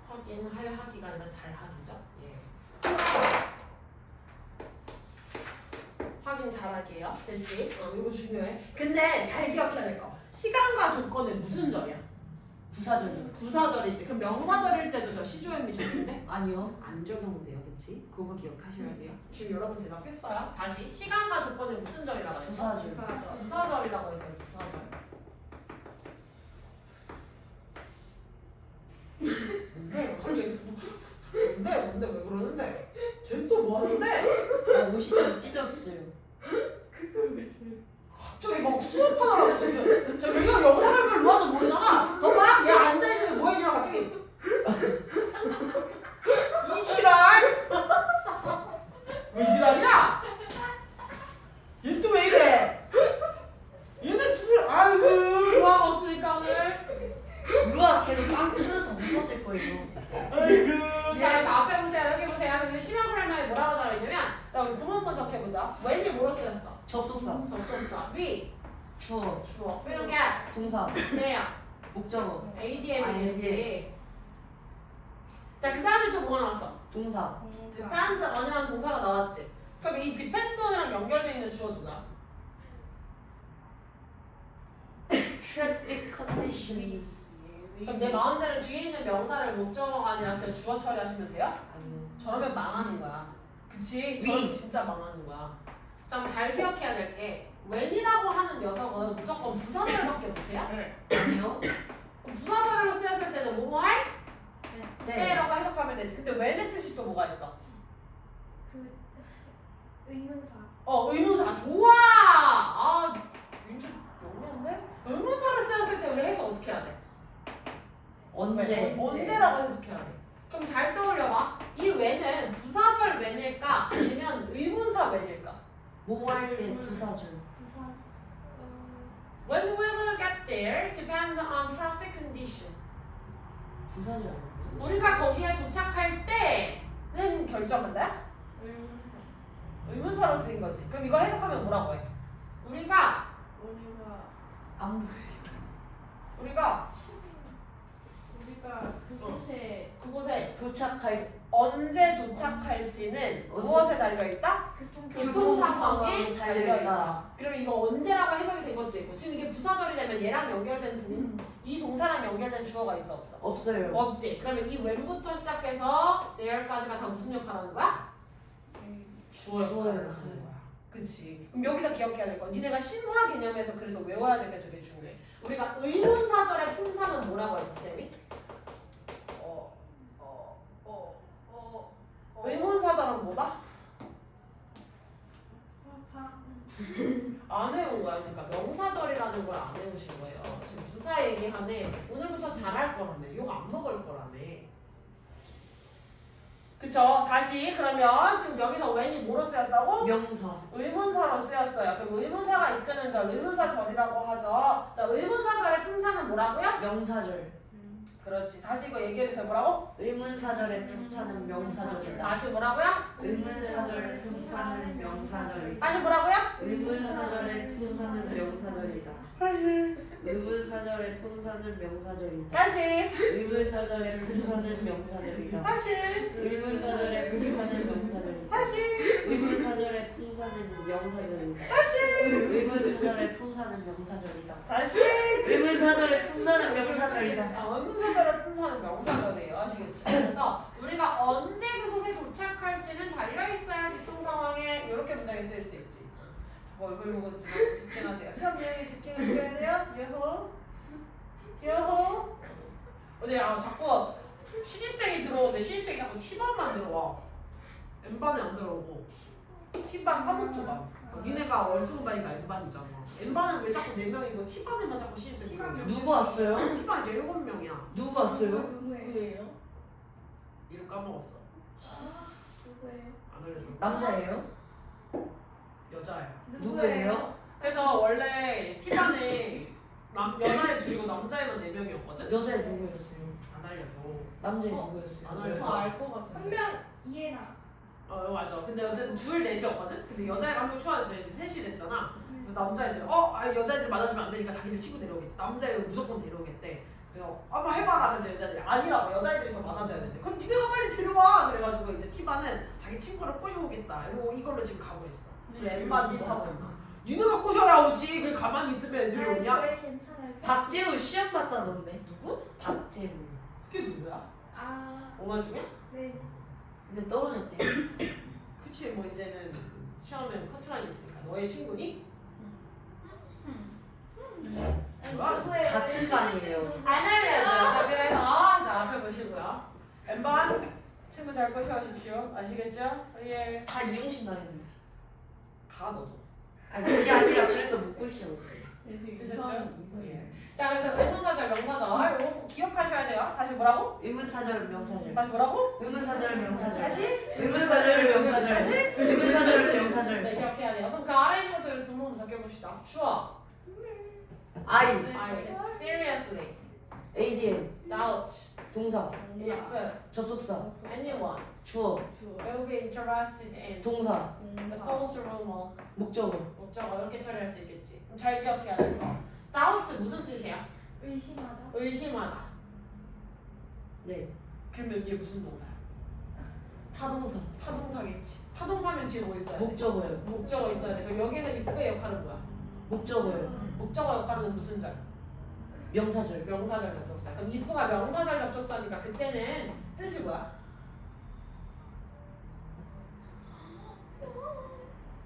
확인할 하기가 아니라 잘 하기죠. 예. 확인 잘 하기예요. 됐지? 이거 중요해. 근데 잘 기억해야 될 거. 시간과 조건은 무슨 절이야? 부사절이요. 부사절이지. 그럼 명사절일 때도 저 시조연미 적용돼? 아니요. 안 적용돼요, 그렇지? 그거 기억하셔야 돼요. 지금 여러분 대답했어요? 다시 시간과 조건은 무슨 절이라고 했어? 부사절. 부사절이라고 했어요. 부사절. 뭔데? 갑자기 뭔데? 왜 그러는데? 쟤 또 뭐 하는데? 옷이 좀 찢었어요. 갑자기 막 수업하다가 지금 저 여기가 영상을 볼 누아도 모르잖아. 봐봐, 얘 앉아있는데 뭐 했냐 갑자기 이 지랄? 왜 지랄이야? 얘 또 왜 이래? 얘네 둘 아이고 누아가 없으니까 오늘 누가 걔도 빵 터져서 웃었을 거예요. 아이고 자 앞에 보세요. 여기 보세요. 근데 심화불알마에 뭐라고 나와있냐면 자 우리 구문 분석해보자. when이 뭐로 쓰였어? 접속사. 접속사 we 주어. 주어 we don't get 동사. 네야 목적어. ADM이지. 자 그 다음에 또 뭐가 나왔어? 동사. depends on이라는 동사가 나왔지. 그럼 이 depend on이랑 연결되어 있는 주어 누가? Traffic conditions. 그럼 내 마음대로 뒤에 있는 명사를 목적어가 아니라 그냥 주어 처리하시면 돼요? 아니요. 저러면 망하는 거야. 그치? 위. 저러면 진짜 망하는 거야. 자, 잘 기억해야 될 게 when이라고 하는 녀석은 무조건 부사절밖에 못해요? 아니요. 그럼 부사절로 쓰였을 때는 뭐뭐 할? 네. 때라고 해석하면 되지. 근데 when의 뜻이 또 뭐가 있어? 그 의문사. 의문사. 좋아! 아, 윤주 영리한데? 의문사를 쓰였을 때 우리 해석 어떻게 해야 돼? 언제? 언제라고 해석해야 돼. 그럼 잘 떠올려봐. 이 when은 부사절 when일까? 아니면 의문사 when일까? 뭐 할 때 부사절. 부사. When we will get there depends on traffic condition. 부사절 아니에요? 우리가 거기에 도착할 때는 결정한다? 의문사. 의문사로 쓰인 거지. 그럼 이거 해석하면 뭐라고 해? 우리가 안 보여요. 우리가 그곳에 도착할 언제 도착할지는 무엇에 달려있다? 교통 상황에 달려있다. 그러면 이거 언제라고 해석이 된 것도 있고 지금 이게 부사절이 되면 얘랑 연결된 이 동사랑 연결된 주어가 있어 없어? 없어요. 없지. 그러면 이 when부터 시작해서 there까지가 다 무슨 역할을 하는 거야? 주어 역할을 하는 거야. 그치. 그럼 여기서 기억해야 될 건 니네가 신화 개념에서 그래서 외워야 될 게 되게 중요해. 우리가 의문사절의 품사는 뭐라고 했지 쌤이? 의문사절은 뭐다? 안 해온 거야. 그러니까 명사절이라는 걸 안 해오신 거예요. 지금 부사 얘기하네. 오늘부터 잘할 거라며. 욕 안 먹을 거라며. 그쵸? 다시 그러면 지금 여기서 when이 뭐로 쓰였다고? 명사. 의문사로 쓰였어요. 그럼 의문사가 이끄는 절, 의문사절이라고 하죠. 자, 의문사절의 품사는 뭐라고요? 명사절. 그렇지. 다시 이거 얘기해주세요. 뭐라고? 의문사절의 품사는 명사절이다. 다시 뭐라고요? 의문사절의 품사는 명사절이다. 다시 뭐라고요? 의문사절의 품사는 명사절이다. 의문사절의 품사는 명사절이다. 다시. 의문사절의 품사는 명사절이다. 다시. 의문사절의 품사는 명사절이다. 다시. 의문사절의 품사는 명사절이다. 다시. 의문사절의 품사는 명사절이다. 다시. 의문사절의 품사는 명사절이다. 의문사절의 품사는 명사절이에요. 아시겠죠? 그래서 우리가 언제 그곳에 도착할지는 달려있어야 보통 상황에 이렇게 문장에 쓰일 수 있지. 얼굴 보고 집중하세요. 시험 내용에 집중하셔야 돼요. 여호. 여호. 근데 자꾸 신입생이 들어오는데 신입생이 자꾸 T반만 들어와. N반에 안 들어오고 T반 화목조반. 니네가 월수반이니까 N반이잖아. N반은 왜 자꾸 4명이고 T반에만 자꾸 신입생 들어오냐? 누구 왔어요? T반 이제 7명이야. 누구 왔어요? 누구예요? 누구예요? 이름 까먹었어. 누구예요? 안 알려줘. 남자예요? 여자야. 누구예요? 그래서 원래 T반에 여자애 둘이고 남자애만 4명이었거든? 여자애 누구였어요? 안 알려줘. 남자애 안 누구였어요? 알려줘. 저 알 것 같은데. 한 명 이해나. 맞아. 근데 어쨌든 둘 넷이었거든? 근데 여자애가 한 명 추가돼서 이제 셋이 됐잖아. 그래서 남자애들 여자애들 많아지면 안 되니까 자기들 친구 데려오겠대. 남자애를 무조건 데려오겠대. 그래서 한번 해봐라. 근데 여자애들이 아니라고. 여자애들이 더 많아져야 된대. 그럼 니네가 빨리 데려와. 그래가지고 이제 T반은 자기 친구를 꼬셔오겠다. 이러고 이걸로 지금 가고 있어. 그래 N반도 하고 있나. 니네가 꼬셔야 오지. 그냥 가만히 있으면 애들이 오냐? 저희 괜찮아요. 박재우 시험 봤다던데. 누구? 박재우. 그게 누구야? 아, 엄마 중에? 네. 근데 떨어졌대. 그치 뭐 이제는 시험에는 커트라인이 있으니까. 너의 친구니? 뭐야? 누구예요? 같은 반이에요. 안 알려줘. 자 그래서 자 앞에 보시고요. N반 친구 잘 꼬셔오십시오. 아시겠죠? 예. 다 이용신 당했는데. 가 너도. 아니 그게 아니라 그래서 못 꼬시오. 드셨죠? 예. 자 그래서 의문사절 명사절 이거 꼭 기억하셔야 돼요. 다시 뭐라고? 의문사절 명사절. 다시 뭐라고? 의문사절 명사절. 다시? 의문사절 명사절. 의문사절 명사절. 네 기억해야 돼요. 그럼 그 아래 있는 것들 두 문만 적혀봅시다. 추워. I. I. Seriously. ADM. Doubt. 동사. If. 접속사. Anyone. 주어. Will be interested in. 동사. The false rumor. 목적어. 목적어 이렇게 처리할 수 있겠지. 그럼 잘 기억해야 돼요. Doubt 무슨 뜻이야? 의심하다. 의심하다. 네. 그러면 얘 무슨 동사야? 타동사. 타동사겠지. 타동사면 뒤에 뭐 있어야 돼? 목적어요. 목적어 있어야 돼. 그럼 여기서 if의 역할은 뭐야? 목적어요. 목적어 역할은 무슨 절? 명사절. 명사절 접속사. 그럼 if가 명사절 접속사니까 그때는 뜻이 뭐야?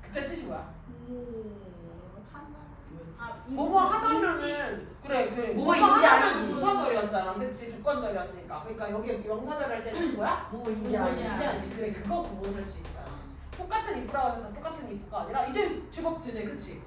그때 뜻이 뭐야? 뭐뭐 하다면은 그래 뭐뭐 인지 아닌지. 부사절이었잖아. 그치 주권절이었으니까. 그러니까 여기 명사절 할 때는 뭐야? 뭐인지 뭐인지 아닌지. 아니 그래 그거 구분할 수 있어요. 똑같은 if라고 해서 똑같은 if가 아니라 이제 제법 되네. 그치?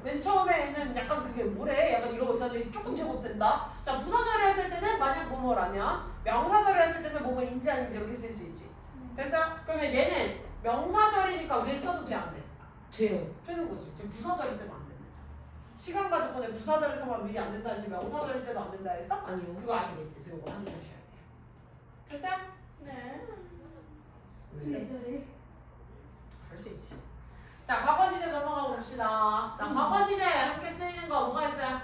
맨 처음에는 약간 그게 뭐래? 약간 이러고 있었는데 조금 제법 된다. 자 부사절을 했을 때는 만약 뭐뭐라면 명사절을 했을 때는 뭐뭐인지 아닌지 이렇게 쓸 수 있지. 됐어? 그러면 얘는 명사절이니까 왜 써도 돼 안 돼? 돼요. 되는 거지. 지금 부사절일 때도 안 된다. 시간과 조건에 부사절에서만 미리 안 된다 했지 명사절일 때도 안 된다 했어? 아니요. 그거 아니겠지. 그래서 이거 확인하셔야 돼요. 됐어요? 네. 왜? 저희. 할 수 있지. 자, 과거 시제 넘어가 봅시다. 자, 과거 시제 함께 쓰이는 거 뭐가 있어요?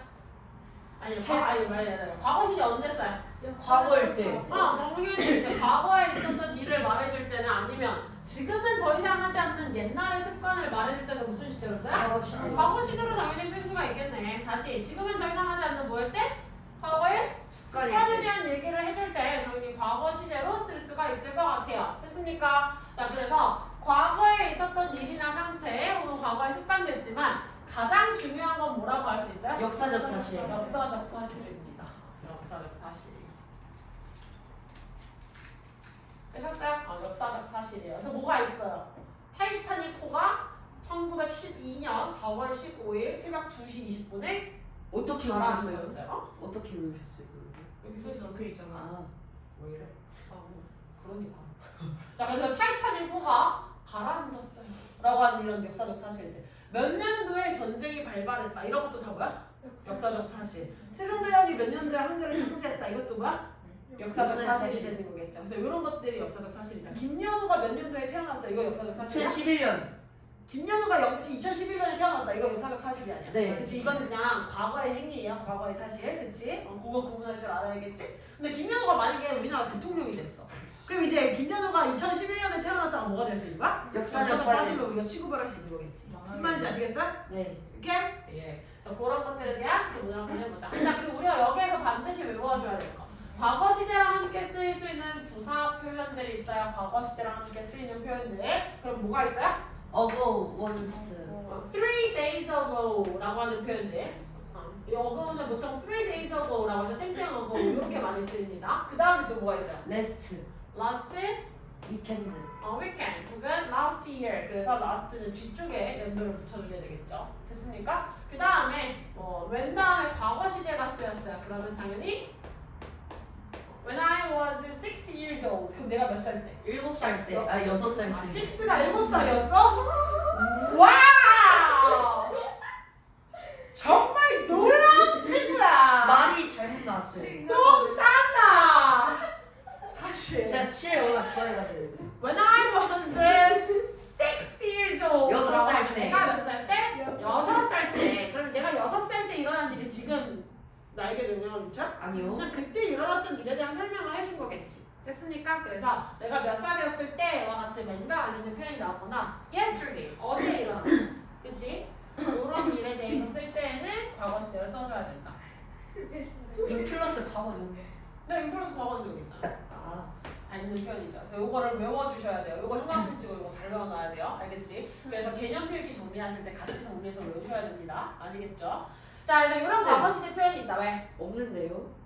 과거 시제 언제 써요? 과거일 때. 정리는 이제 과거에 있었던 일을 말해줄 때는 아니면 지금은 더 이상 하지 않는 옛날의 습관을 말해줄 때는 무슨 시제로 써요? 과거 시제. 과거 시제로 당연히 쓸 수가 있겠네. 다시 지금은 더 이상 하지 않는 뭐 할 때? 과거의 습관에 대한 얘기를 해줄 때 당연히 과거 시제로 쓸 수가 있을 것 같아요. 됐습니까? 자, 그래서 과거에 있었던 일이나 상태 혹은 과거의 습관도 있지만 가장 중요한 건 뭐라고 할 수 있어요? 역사적 사실. 역사적 사실입니다. 역사적 사실. 되셨어요? 역사적 사실이에요. 그래서 뭐가 있어요? 타이타닉호가 1912년 4월 15일 새벽 2시 20분에 어떻게 오셨어요? 어떻게 오셨어요? 여기 써 있어. 적혀 있잖아. 아, 왜 이래? 그러니까. 자, 그래서 타이타닉 호가 가라앉았어요. 라고 하는 이런 역사적 사실들. 몇 년도에 전쟁이 발발했다. 이런 것도 다 뭐야? 역사적 사실. 세종대왕이 몇 년도에 한글을 창제했다. 이것도 뭐야? 역사적 사실이 되는 거겠죠. 그래서 이런 것들이 역사적 사실이다. 김연우가 몇 년도에 태어났어? 이거 역사적 사실이야? 2011년. 김연우가 역시 2011년에 태어났다. 이거 역사적 사실이 아니야. 네. 그치? 이거는 그냥 과거의 행위야. 과거의 사실. 그치? 그거 구분할 줄 알아야겠지? 근데 김연우가 만약에 우리나라 대통령이 됐어. 그럼 이제 김연우가 2011년에 태어났다가 뭐가 될 수 있는 거야? 역사적 사실로 우리가 취급을 할 수 있는 거겠지. 무슨 말인지 아시겠어? 네. 이렇게? 예. 자, 그런 것들에 대한 문항을 해보자. 자, 그리고 우리가 여기에서 반드시 외워줘야 될 거. 과거 시제랑 함께 쓰일 수 있는 부사 표현들이 있어요. 과거 시제랑 함께 쓰이는 표현들. 그럼 뭐가 있어요? ago, once. 3 days ago 라고 하는 표현들. 이 ago는 보통 3 days ago 라고 해서 땡땡 ago 이렇게 많이 쓰입니다. 그 다음에 또 뭐가 있어요? last, last weekend. weekend 혹은 last year. 그래서 last는 뒤쪽에 연도를 붙여주게 되겠죠. 됐습니까? 그 다음에 when 다음에 과거 시제가 쓰였어요. 그러면 당연히 when I was 6 years old. 그럼 내가 몇 살 때? 7살 때, 6살 아, 때. 6가 7살이었어? 와우! 정말 놀라운 친구야! 말이 잘못 나왔어요. 너무 싼다! 다시. 제가 7을 워낙 좋아해가지고. When I was 6 years old. 6살 때. 내가 몇 살 때? 6살 때. 그러면 내가 6살 때 일어난 일이 지금 나에게 영향을 미쳐? 아니요. 그냥 그때 일어났던 일에 대한 설명을 해준 거겠지. 됐습니까? 그래서 내가 몇 살이었을 때와 같이 뭔가 알리는 표현이 나왔거나 yesterday, 어제 일어났다. 그치? 이런 일에 대해서 쓸 때에는 과거 시제를 써줘야 된다. 인 플러스 과거는. 네, 인플러스 과거는 여기 있잖아. 다 있는 표현이죠. 그래서 이거를 외워주셔야 돼요. 이거 형광펜 치고 이거 잘 외워놔야 돼요. 알겠지? 그래서 개념 필기 정리하실 때 같이 정리해서 외우셔야 됩니다. 아시겠죠? 자, 그래서 이런 과거 시제 표현이 있다. 왜? 없는데요?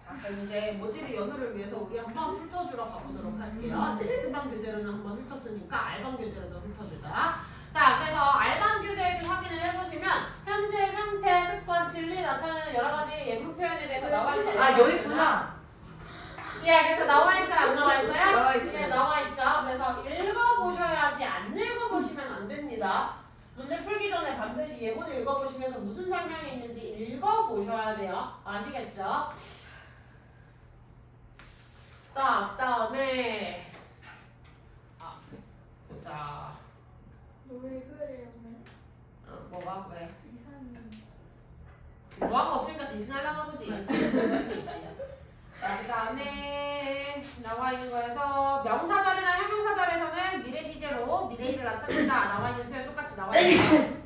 자, 그럼 이제 모집의 연우를 위해서 우리 한번 훑어주러 가보도록 할게요. 이제 X반 교재로는 한번 훑었으니까 R반 교재로도 훑어주자. 자, 그래서 R반 교재를 확인을 해보시면 현재 상태, 습관, 진리 나타내는 여러 가지 예문 표현에 대해서 나와 있어요. 아, 여기 있구나. 예, 그래서 나와 있어요? 안 나와 있어요? 나와 있어요. 네, 나와 있죠. 그래서 읽어보셔야지 안 읽어보시면 안 됩니다. 문제 풀기 전에 반드시 예문을 읽어보시면서 무슨 설명이 있는지 읽어보셔야 돼요. 아시겠죠? 자, 그 다음에 보자. 왜 그래요? 뭐가? 왜? 이사님. 뭐가 없으니까 대신하려나 보지. 할수 있지. 자, 그 다음에 나와 있는 거에서 명사절이나 형용사절에서는 미래 시제로 미래일을 나타낸다. 나와 있는 표현 똑같이 나와 있어요.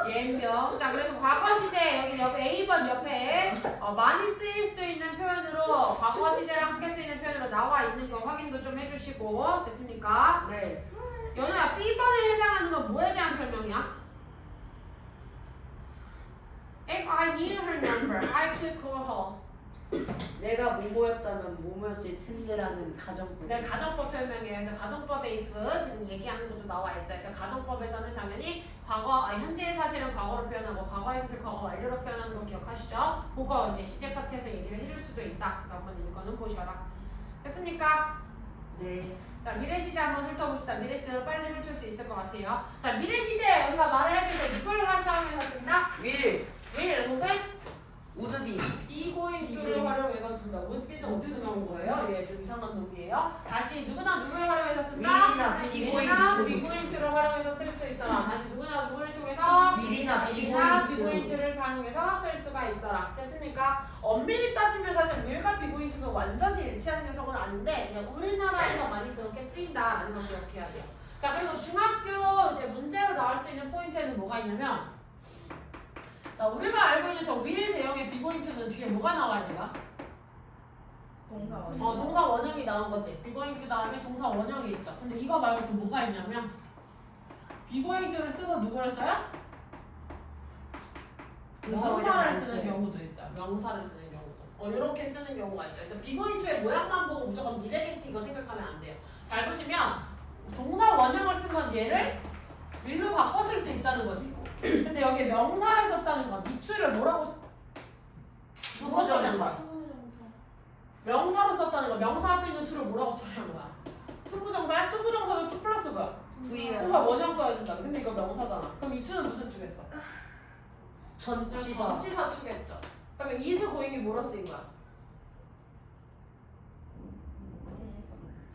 예명. 자, 그래서 과거 시제 여기 옆에 A번 옆에 많이 쓰일 수 있는 표현으로 과거 시제랑 함께 쓰이는 표현으로 나와 있는 거 확인도 좀 해주시고 됐습니까? 네. 연우야, B번에 해당하는 건 뭐에 대한 설명이야? If I need her number, I could call her. 내가 뭐뭐였다면 뭐뭐였을 텐데라는 가정법. 네, 가정법 설명이에요. 그래서 가정법에 if 지금 얘기하는 것도 나와 있어요. 그래서 가정법에서는 당연히 현재의 사실은 과거로 표현하고 과거의 사실 과거 완료로 표현하는 걸 기억하시죠? 그거 이제 시제 파트에서 얘기를 해줄 수도 있다. 그래서 한번 이거는 보셔라. 됐습니까? 네. 자, 미래 시제 한번 훑어봅시다. 미래 시제로 빨리 훑을 수 있을 것 같아요. 자, 미래 시제 우리가 말을 해줄 때 이걸 활용해서 쓴다. 윌. will 혹은 우드비. 비고잉투를 활용해서 쓴다. would-be는 어디서 나온 거예요? 예, 좀 이상한 놈이에요. 다시 누구나 누구를 활용해서 쓴다. will이나 will이나 비고잉투. 비고잉투를 활용해서 쓸 수 있더라. 다시 누구나 누구를 통해서 will이나 will이나 비고잉투. 비고잉투를 사용해서 쓸 수가 있더라. 됐습니까? 엄밀히 따지면 사실 will과 비고잉투는 완전히 일치하는 녀석은 아닌데 그냥 우리나라에서 많이 그렇게 쓰인다라는 걸 기억해야 돼요. 자, 그리고 중학교 이제 문제로 나올 수 있는 포인트에는 뭐가 있냐면 자, 우리가 알고 있는 저 will 대형의 비고잉투는 뒤에 뭐가 나와야 돼요? 동사 원형. 동사 원형이 나온 거지. 비고잉투 다음에 동사 원형이 있죠. 근데 이거 말고 또 뭐가 있냐면 비고잉투를 쓰고 누구를 써요? 명사를 쓰는 경우도 있어요. 명사를 쓰는 경우도. 이렇게 쓰는 경우가 있어요. 그래서 비고잉투의 모양만 보고 무조건 미래겠지 이거 생각하면 안 돼요. 잘 보시면 동사 원형을 쓴 건 얘를 will로 바꿔 쓸 수 있다는 거지. 근데 여기에 명사를 썼다는 건 이추를 뭐라고 수보정사. 수호정사. 명사로 썼다는 거. 명사 앞에 있는 to를 뭐라고 처리한 거야? 투부정사야? 투부정사도 to 플러스 뭐야? V야. 동사 원형 써야 된다. 근데 이거 명사잖아. 그럼 이 to는 무슨 to겠어? 전치사. 전치사 to겠죠. 그러면 is going이 뭐로 쓰인 거야?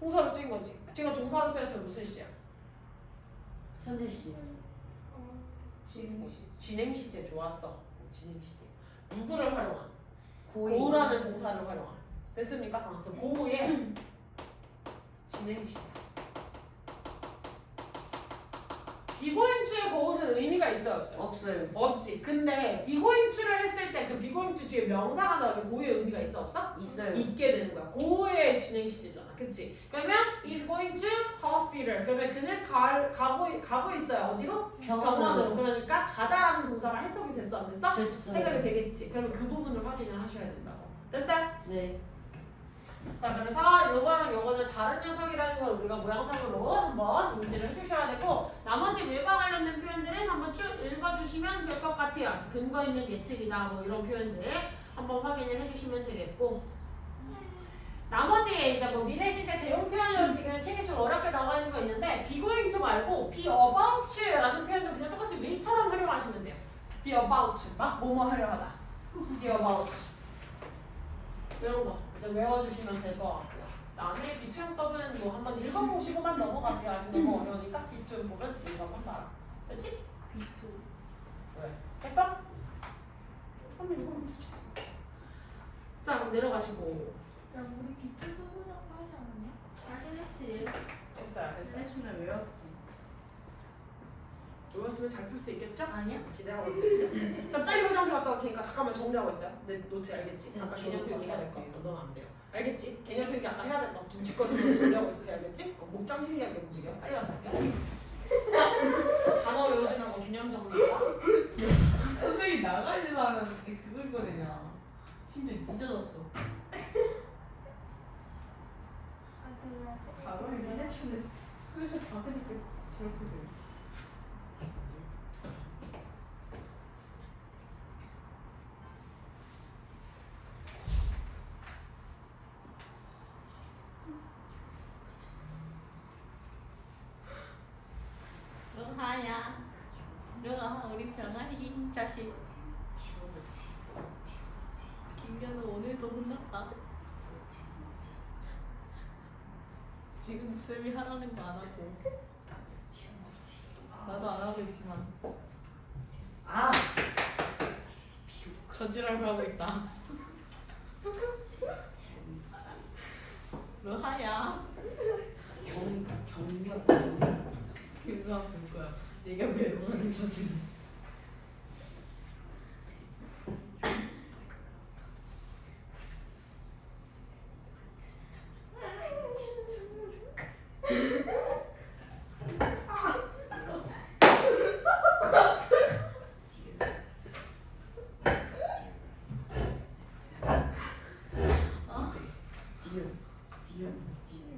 동사로 쓰인 거지. 제가 동사로 쓰였으면 무슨 시제야? 현재 시제. 진행 시제 좋았어. 진행 시제. 누구를 활용한? 고의. 고라는 동사를 활용한. 됐습니까? 그래서 고의 진행 시제. 비고잉추의 고는 의미가 있어요, 없어요? 없어요. 없지. 근데 비고잉추를 했을 때 그 비고잉추 뒤에 명사가 나오면 고의 의미가 있어, 없어? 있어요. 있게 되는 거야. 고의 진행 시제잖아. 그치? 그러면 is going to hospital. 그러면 그는 가고 있어요. 어디로? 병원으로. 그러니까 가다라는 동사가 해석이 됐어, 안 됐어? 됐어요. 해석이 되겠지. 그러면 그 부분을 확인을 하셔야 된다고. 됐어요? 네. 자, 그래서 요거랑 요거는 다른 녀석이라는 걸 우리가 모양상으로 한번 인지를 해주셔야 되고, 나머지 물과 관련된 표현들은 한번 쭉 읽어주시면 될 것 같아요. 근거 있는 예측이다 뭐 이런 표현들 한번 확인을 해주시면 되겠고, 나머지 이제 뭐 미래 시대 대용 표현으로 지금 책에 좀 어렵게 나와 있는 거 있는데, be going to 말고 be about to라는 표현도 그냥 똑같이 will처럼 활용하시면 돼요. be about to, 막 뭐뭐 하려 하다. be about to. 이런 거 이제 외워주시면 될 것 같고요. 그다음에 비투용법은 뭐 한번 읽어보시고만 넘어가세요. 아직 너무 어려우니까 비투용법은 읽어만 봐라. 됐지? 비투. 왜? 했어? 한번 읽어보면 되지. 자, 그럼 내려가시고. 야 우리 비투 투부정사 하지 않았냐? 하긴 했지. 됐어요. 레슨을 외웠지. 외웠으면 잘 풀 수 있겠죠? 아니야? 기대하고 있어요. 자, 빨리 화장실 갔다 올 테니까 잠깐만 정리하고 있어요. 내 노트 알겠지? 아까 개념 표기 해야 될 거. 넌 안 돼요. 알겠지? 개념 표기 아까 해야 될 거. 둥직거리면서 정리하고 있으세요. 알겠지? 목장 신기하게 움직여. 빨리 갔다 올게요. 단어 외우지라고 개념 정리야. 선생님 나가지 않았는데 그걸 거리냐. 심지어 늦어졌어. 아 제가 바로 이번 해춘데 수저 작으니까 저렇게 돼. 하야. 너가 우리 병아리 자식. 김현우 오늘도 혼났다. 지금 쌤이 하라는 거 안 하고. 나도 안 하고 있지만. 아. 거짓말을 하고 있다. 너 하야. 경력. 그거 본 거야. 내가 왜 이러는 거지?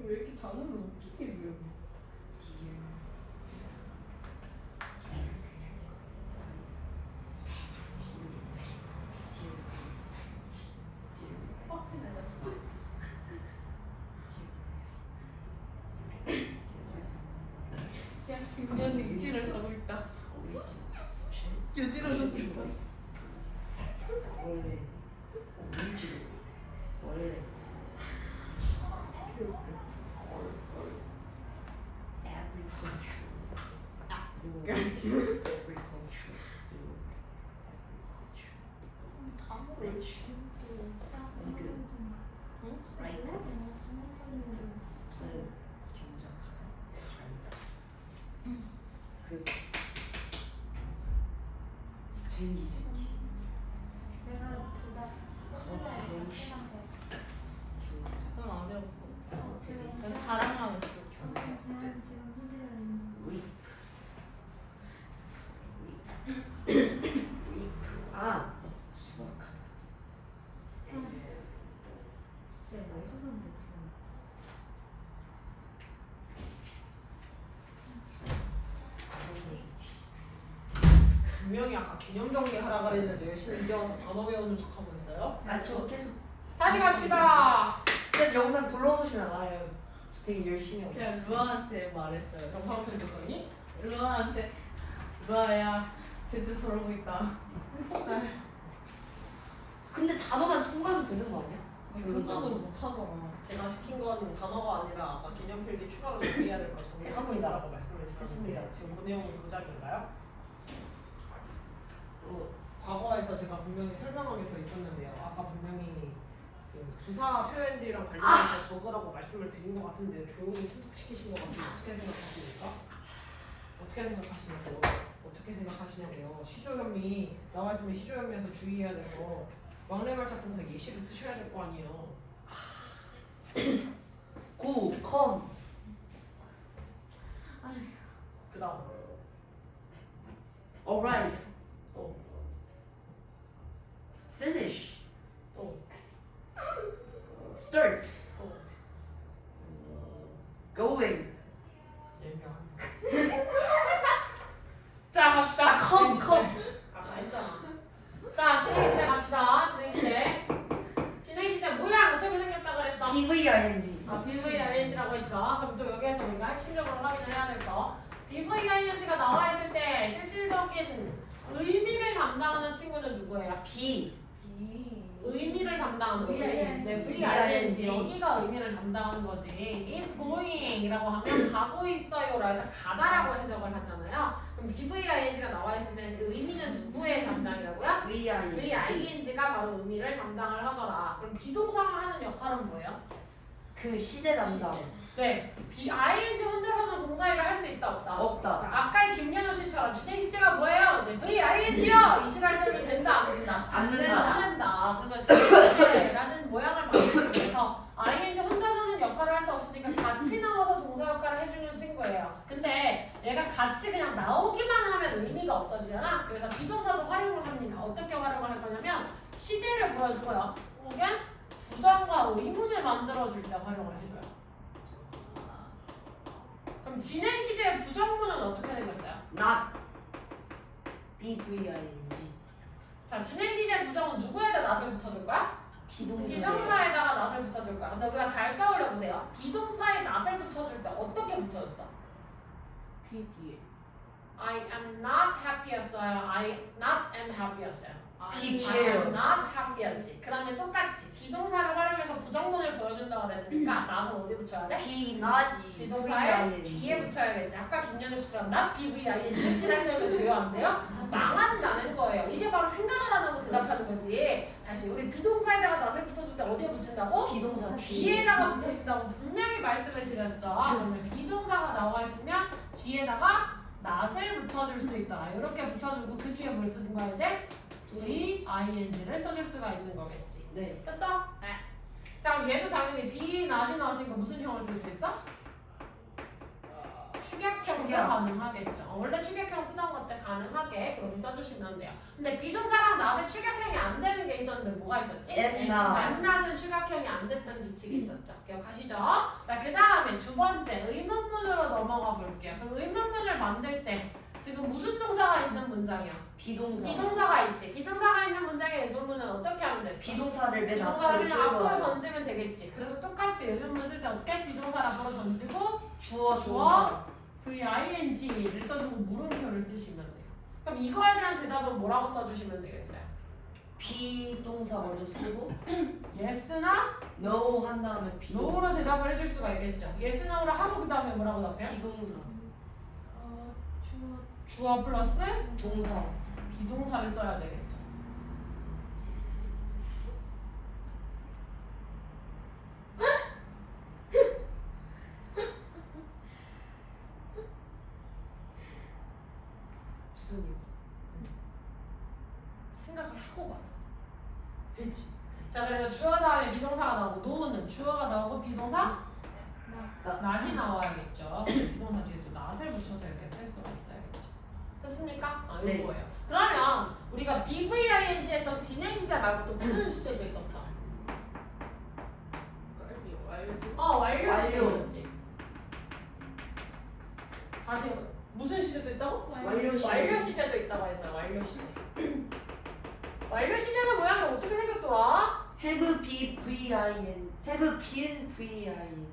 왜 이렇게 단어를 웃기게 외워? 빡이 날렸어. 그냥 김연이 의지를 하고 있다. 유지를 하고 있다. 원래. 원래. Agriculture. 단어를 쟁기. 내가 둘다 그건 안 배웠어. 난 자랑만 했어. 쟤는 지금 후지를 아, 수학하다. 분명히 아까 개념 정리 하라 그랬는데 열심히 뛰어서 단어 외우는 척하고 있어요. 아, 저 계속 다시 갑시다. 쌤 영상 돌려보시면 알아요. 저 되게 열심히 하고 제가 있어요. 루아한테 말했어요. 영상 편집했더니 루아한테 루아야 제트 저러고 있다. 근데 단어만 통과하면 되는 거 아니야? 공부를 못하잖아. 제가 시킨 건 단어가 아니라 아까 기념필기 추가로 준비해야 될 거 정리하고 했습니다. 있으라고 말씀을 드렸는데 했습니다. 지금 그 내용이 고작인가요? 과거에서 제가 분명히 설명한 게 더 있었는데요. 아까 분명히 그 부사 표현들이랑 관련해서 적으라고 말씀을 드린 것 같은데 조용히 순삭시키신 것 같은데 어떻게 생각하십니까? 어떻게 생각하시냐고요? 어떻게 생각하시냐고요? 시조현미 나와 있으면 시조현미에서 주의해야 될 거 왕래말짝 동사 예시를 쓰셔야 될 거 아니에요. 고, 컴, 그 다음 arrive, 또 finish, 또, start, 또. going. 자 갑시다. 컴, 컴. 아까 했잖아. 자 진행시대 갑시다. 진행시대. 진행시대 모양 어떻게 생겼다 그랬어? PVING. 아 BVING라고 했죠. 그럼 또 여기에서 우리가 핵심적으로 확인을 해야 될 거. BVING가 나와 있을 때 실질적인 의미를 담당하는 친구는 누구예요? B. 의미를 담당하는 거지. VING. 네, VING 여기가 의미를 담당하는 거지. is going이라고 하면 가고 있어요라 해서 가다라고 해석을 하잖아요. 그럼 BVING가 나와 있을 때 의미는 누구의 담당이라고요? VING. VING가 바로 의미를 담당을 하더라. 그럼 비동사가 하는 역할은 뭐예요? 그 시제 담당. 네, ING 혼자서는 동사일을 할 수 있다 없다? 없다. 아까의 김연우 씨처럼 진행시대가 뭐예요? 네, VING요! 이시할 때면 된다 안 된다? 안 된다. 안 된다. 그래서 진행시대라는 모양을 만들기 위해서 ING 혼자서는 역할을 할 수 없으니까 같이 나와서 동사 역할을 해주는 친구예요. 근데 얘가 같이 그냥 나오기만 하면 의미가 없어지잖아. 그래서 비동사도 활용을 합니다. 어떻게 활용을 할 거냐면 시제를 보여주고요. 혹은 부정과 의문을 만들어줄 때 활용을 해줘요. 그럼 진행 시제의 부정문은 어떻게 생겼어요? not BVING. 자, 진행 시제 부정은 누구에다 낫을 붙여줄 거야? 비동사. 비동사에다가 낫을 붙여줄 거야. 근데 우리가 잘 떠올려 보세요. 비동사에 낫을 붙여줄 때 어떻게 붙여줬어? PD에. I am not happy였어요. I not am happy였어요. Be I chill. am not happy였지. 그러면 똑같이 비동사를 활용해서 부정문을 보여준다고 그랬으니까 낫을 어디 붙여야 돼? B not 비동사에 뒤에 붙여야겠지. 아까 김연우 씨처럼 not BVING 칠할 때면 돼요? 안 돼요? 망한다는 거예요. 이게 바로 생각을 안 하고 대답하는 거지. 다시 우리 비동사에다가 낫을 붙여줄 때 어디에 붙인다고? 비동사 뒤에다가 붙여준다고 분명히 말씀을 드렸죠. 그러면 비동사가 나와 있으면 뒤에다가 낫을 붙여줄 수 있다. 이렇게 붙여주고 그 뒤에 뭘 쓰는 거야 이제? VING를 써줄 수가 있는 거겠지. 네. 됐어? 네. 자 그럼 얘도 당연히 be not이 나왔으니까 무슨 형을 쓸 수 있어? 축약형도 축약. 가능하겠죠. 원래 축약형 쓰던 것 때 가능하게 그렇게 써주시면 돼요. 근데 비동사랑 not의 축약형이 안 되는 게 있었는데 뭐가 있었지? and not. not은 축약형이 안 됐던 규칙이 있었죠. 기억하시죠? 자, 그 다음에 두 번째 의문문으로 넘어가 볼게요. 그럼 의문문을 만들 때 지금 무슨 동사가 있는 문장이야? 비동사. 비동사가 있지. 비동사가 있는 문장의 의문문은 어떻게 하면 됐어? 비동사를 맨 비동사를 앞으로 그냥 앞으로 끌고 던지면 되겠지. 그래서 똑같이 의문문 쓸 때 어떻게? 비동사를 앞으로 던지고 주어 주어 VING를 써주고 물음표를 쓰시면 돼요. 그럼 이거에 대한 대답은 뭐라고 써주시면 되겠어요? 비동사 먼저 쓰고 Yes나 no 한 다음에 비동사. no로 대답을 해줄 수가 있겠죠. Yes, no를 하고 그 다음에 뭐라고 답해요? 비동사. 주어 플러스 동사. 비동사를 써야 되겠죠. 죄송해요. 생각을 하고 말아. 되지. 자, 그래서 주어 다음에 비동사가 나오고 no는 주어가 나오고 비동사 not이 나와야겠죠. 비동사 뒤에 또 not을 붙여서 이렇게 쓸 수가 있어야겠죠. 됐습니까? 아, 네. 이거예요. 그러면 우리가 BVING 했던 진행 시제 말고 또 무슨 시제도 있었어? 완료 시제 완료. 있었지. 다시 무슨 시제도 있다고? 완료 시제. 완료 시제도 있다고 했어요. 완료 시제. 완료 시제는 모양이 어떻게 생겼더라? have be vin have been ving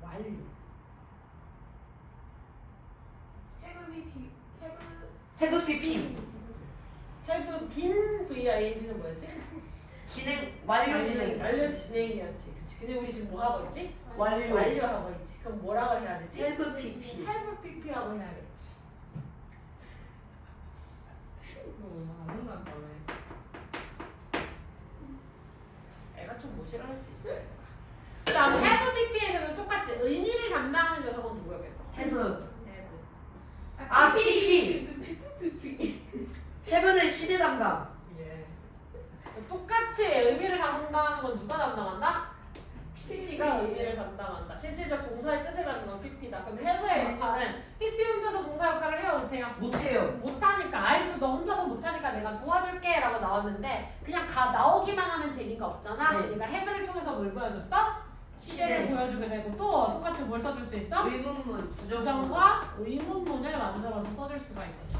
완료. 해브비 have pp have been VING는 뭐였지? 진행 완료 진행 완료 진행이었지. 그치? 근데 우리 지금 뭐 하고 있지? 완료 완료하고 있지. 그럼 뭐라고 해야 되지? have pp have PP라고 해야겠지. 안 혼난다 왜? 애가 좀 모질할 수 있어요. 그 다음 have PP에서는 똑같이 의미를 담당하는 녀석은 누구였겠어? have 아, pp have는 시제 담당 예. 똑같이 의미를 담당하는 건 누가 담당한다? PP가 의미를 담당한다. 실질적 동사의 뜻을 갖는 건 PP다. 그럼 have의 역할은 PP 혼자서 동사 역할을 해요 못해요? 못해요 못하니까 아이고 너 혼자서 못하니까 내가 도와줄게 라고 나왔는데 그냥 나오기만 하면 재미가 없잖아. 네. 그러니까 have를 통해서 뭘 보여줬어? 시제를 시제. 보여주게 되고 또 똑같이 뭘 써줄 수 있어? 의문문 부정문 부정과 의문문을 만들어서 써줄 수가 있었어.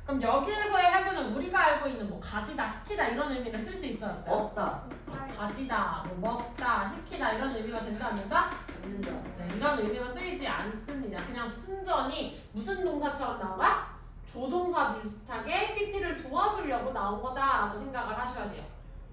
그럼 여기에서의 have는 우리가 알고 있는 뭐 가지다, 시키다 이런 의미를 쓸 수 있어요 없어요? 없다 가지다, 뭐 먹다, 시키다 이런 의미가 된다 안 된다? 없는다 네, 이런 의미가 쓰이지 않습니다. 그냥 순전히 무슨 동사처럼 나오나? 조동사 비슷하게 PP를 도와주려고 나온 거다라고 생각을 하셔야 돼요.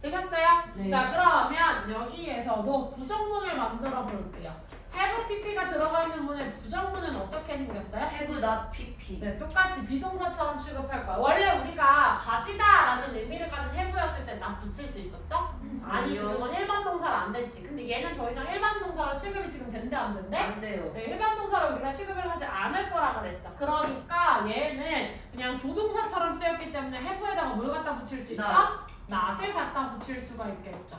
되셨어요? 네. 자 그러면 여기에서도 부정문을 만들어 볼게요. have PP가 들어가 있는 문의 부정문은 어떻게 생겼어요? have not pp 네, 똑같이 비동사처럼 취급할 거야. 원래 우리가 가지다라는 의미를 가진 have였을 때 not 붙일 수 있었어? 아니지, 아니요. 그건 일반 동사로 안 됐지. 근데 얘는 더 이상 일반 동사로 취급이 지금 된대 안 된대? 안 돼요 네, 일반 동사로 우리가 취급을 하지 않을 거라 그랬어. 그러니까 얘는 그냥 조동사처럼 쓰였기 때문에 have에다가 뭘 갖다 붙일 수 있어? not을 갖다 붙일 수가 있겠죠.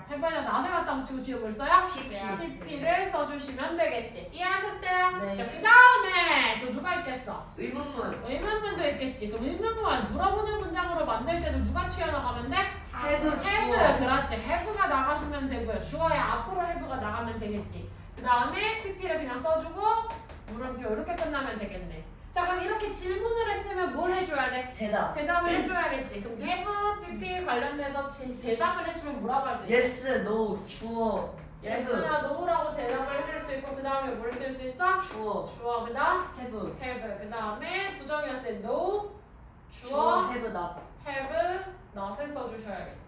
have에다 not을 갖다 붙이고 뒤에 뭘 써요? pp를 써주시면 되겠지. 이해하셨어요? 네. 자, 그 다음에 또 누가 있겠어? 의문문 의문문도 있겠지. 그럼 의문문 물어보는 문장으로 만들 때도 누가 튀어나가면 돼? have 주어 have, 그렇지. have가 나가시면 되고요. 주어의 앞으로 have가 나가면 되겠지. 그 다음에 pp를 그냥 써주고 물음표 이렇게 끝나면 되겠네. 자 그럼 이렇게 질문을 했으면 뭘 해줘야 돼? 대답 대답을 해줘야겠지. 그럼 have, pp 관련해서 대답을 해주면 뭐라고 할 수 있어? yes no 주어 have yes나 no라고 대답을 해줄 수 있고 그 다음에 뭘 쓸 수 있어? 주어 주어 그 다음 have have 그 다음에 부정이었을 때 no 주어 주어 have not have not을 써주셔야겠죠.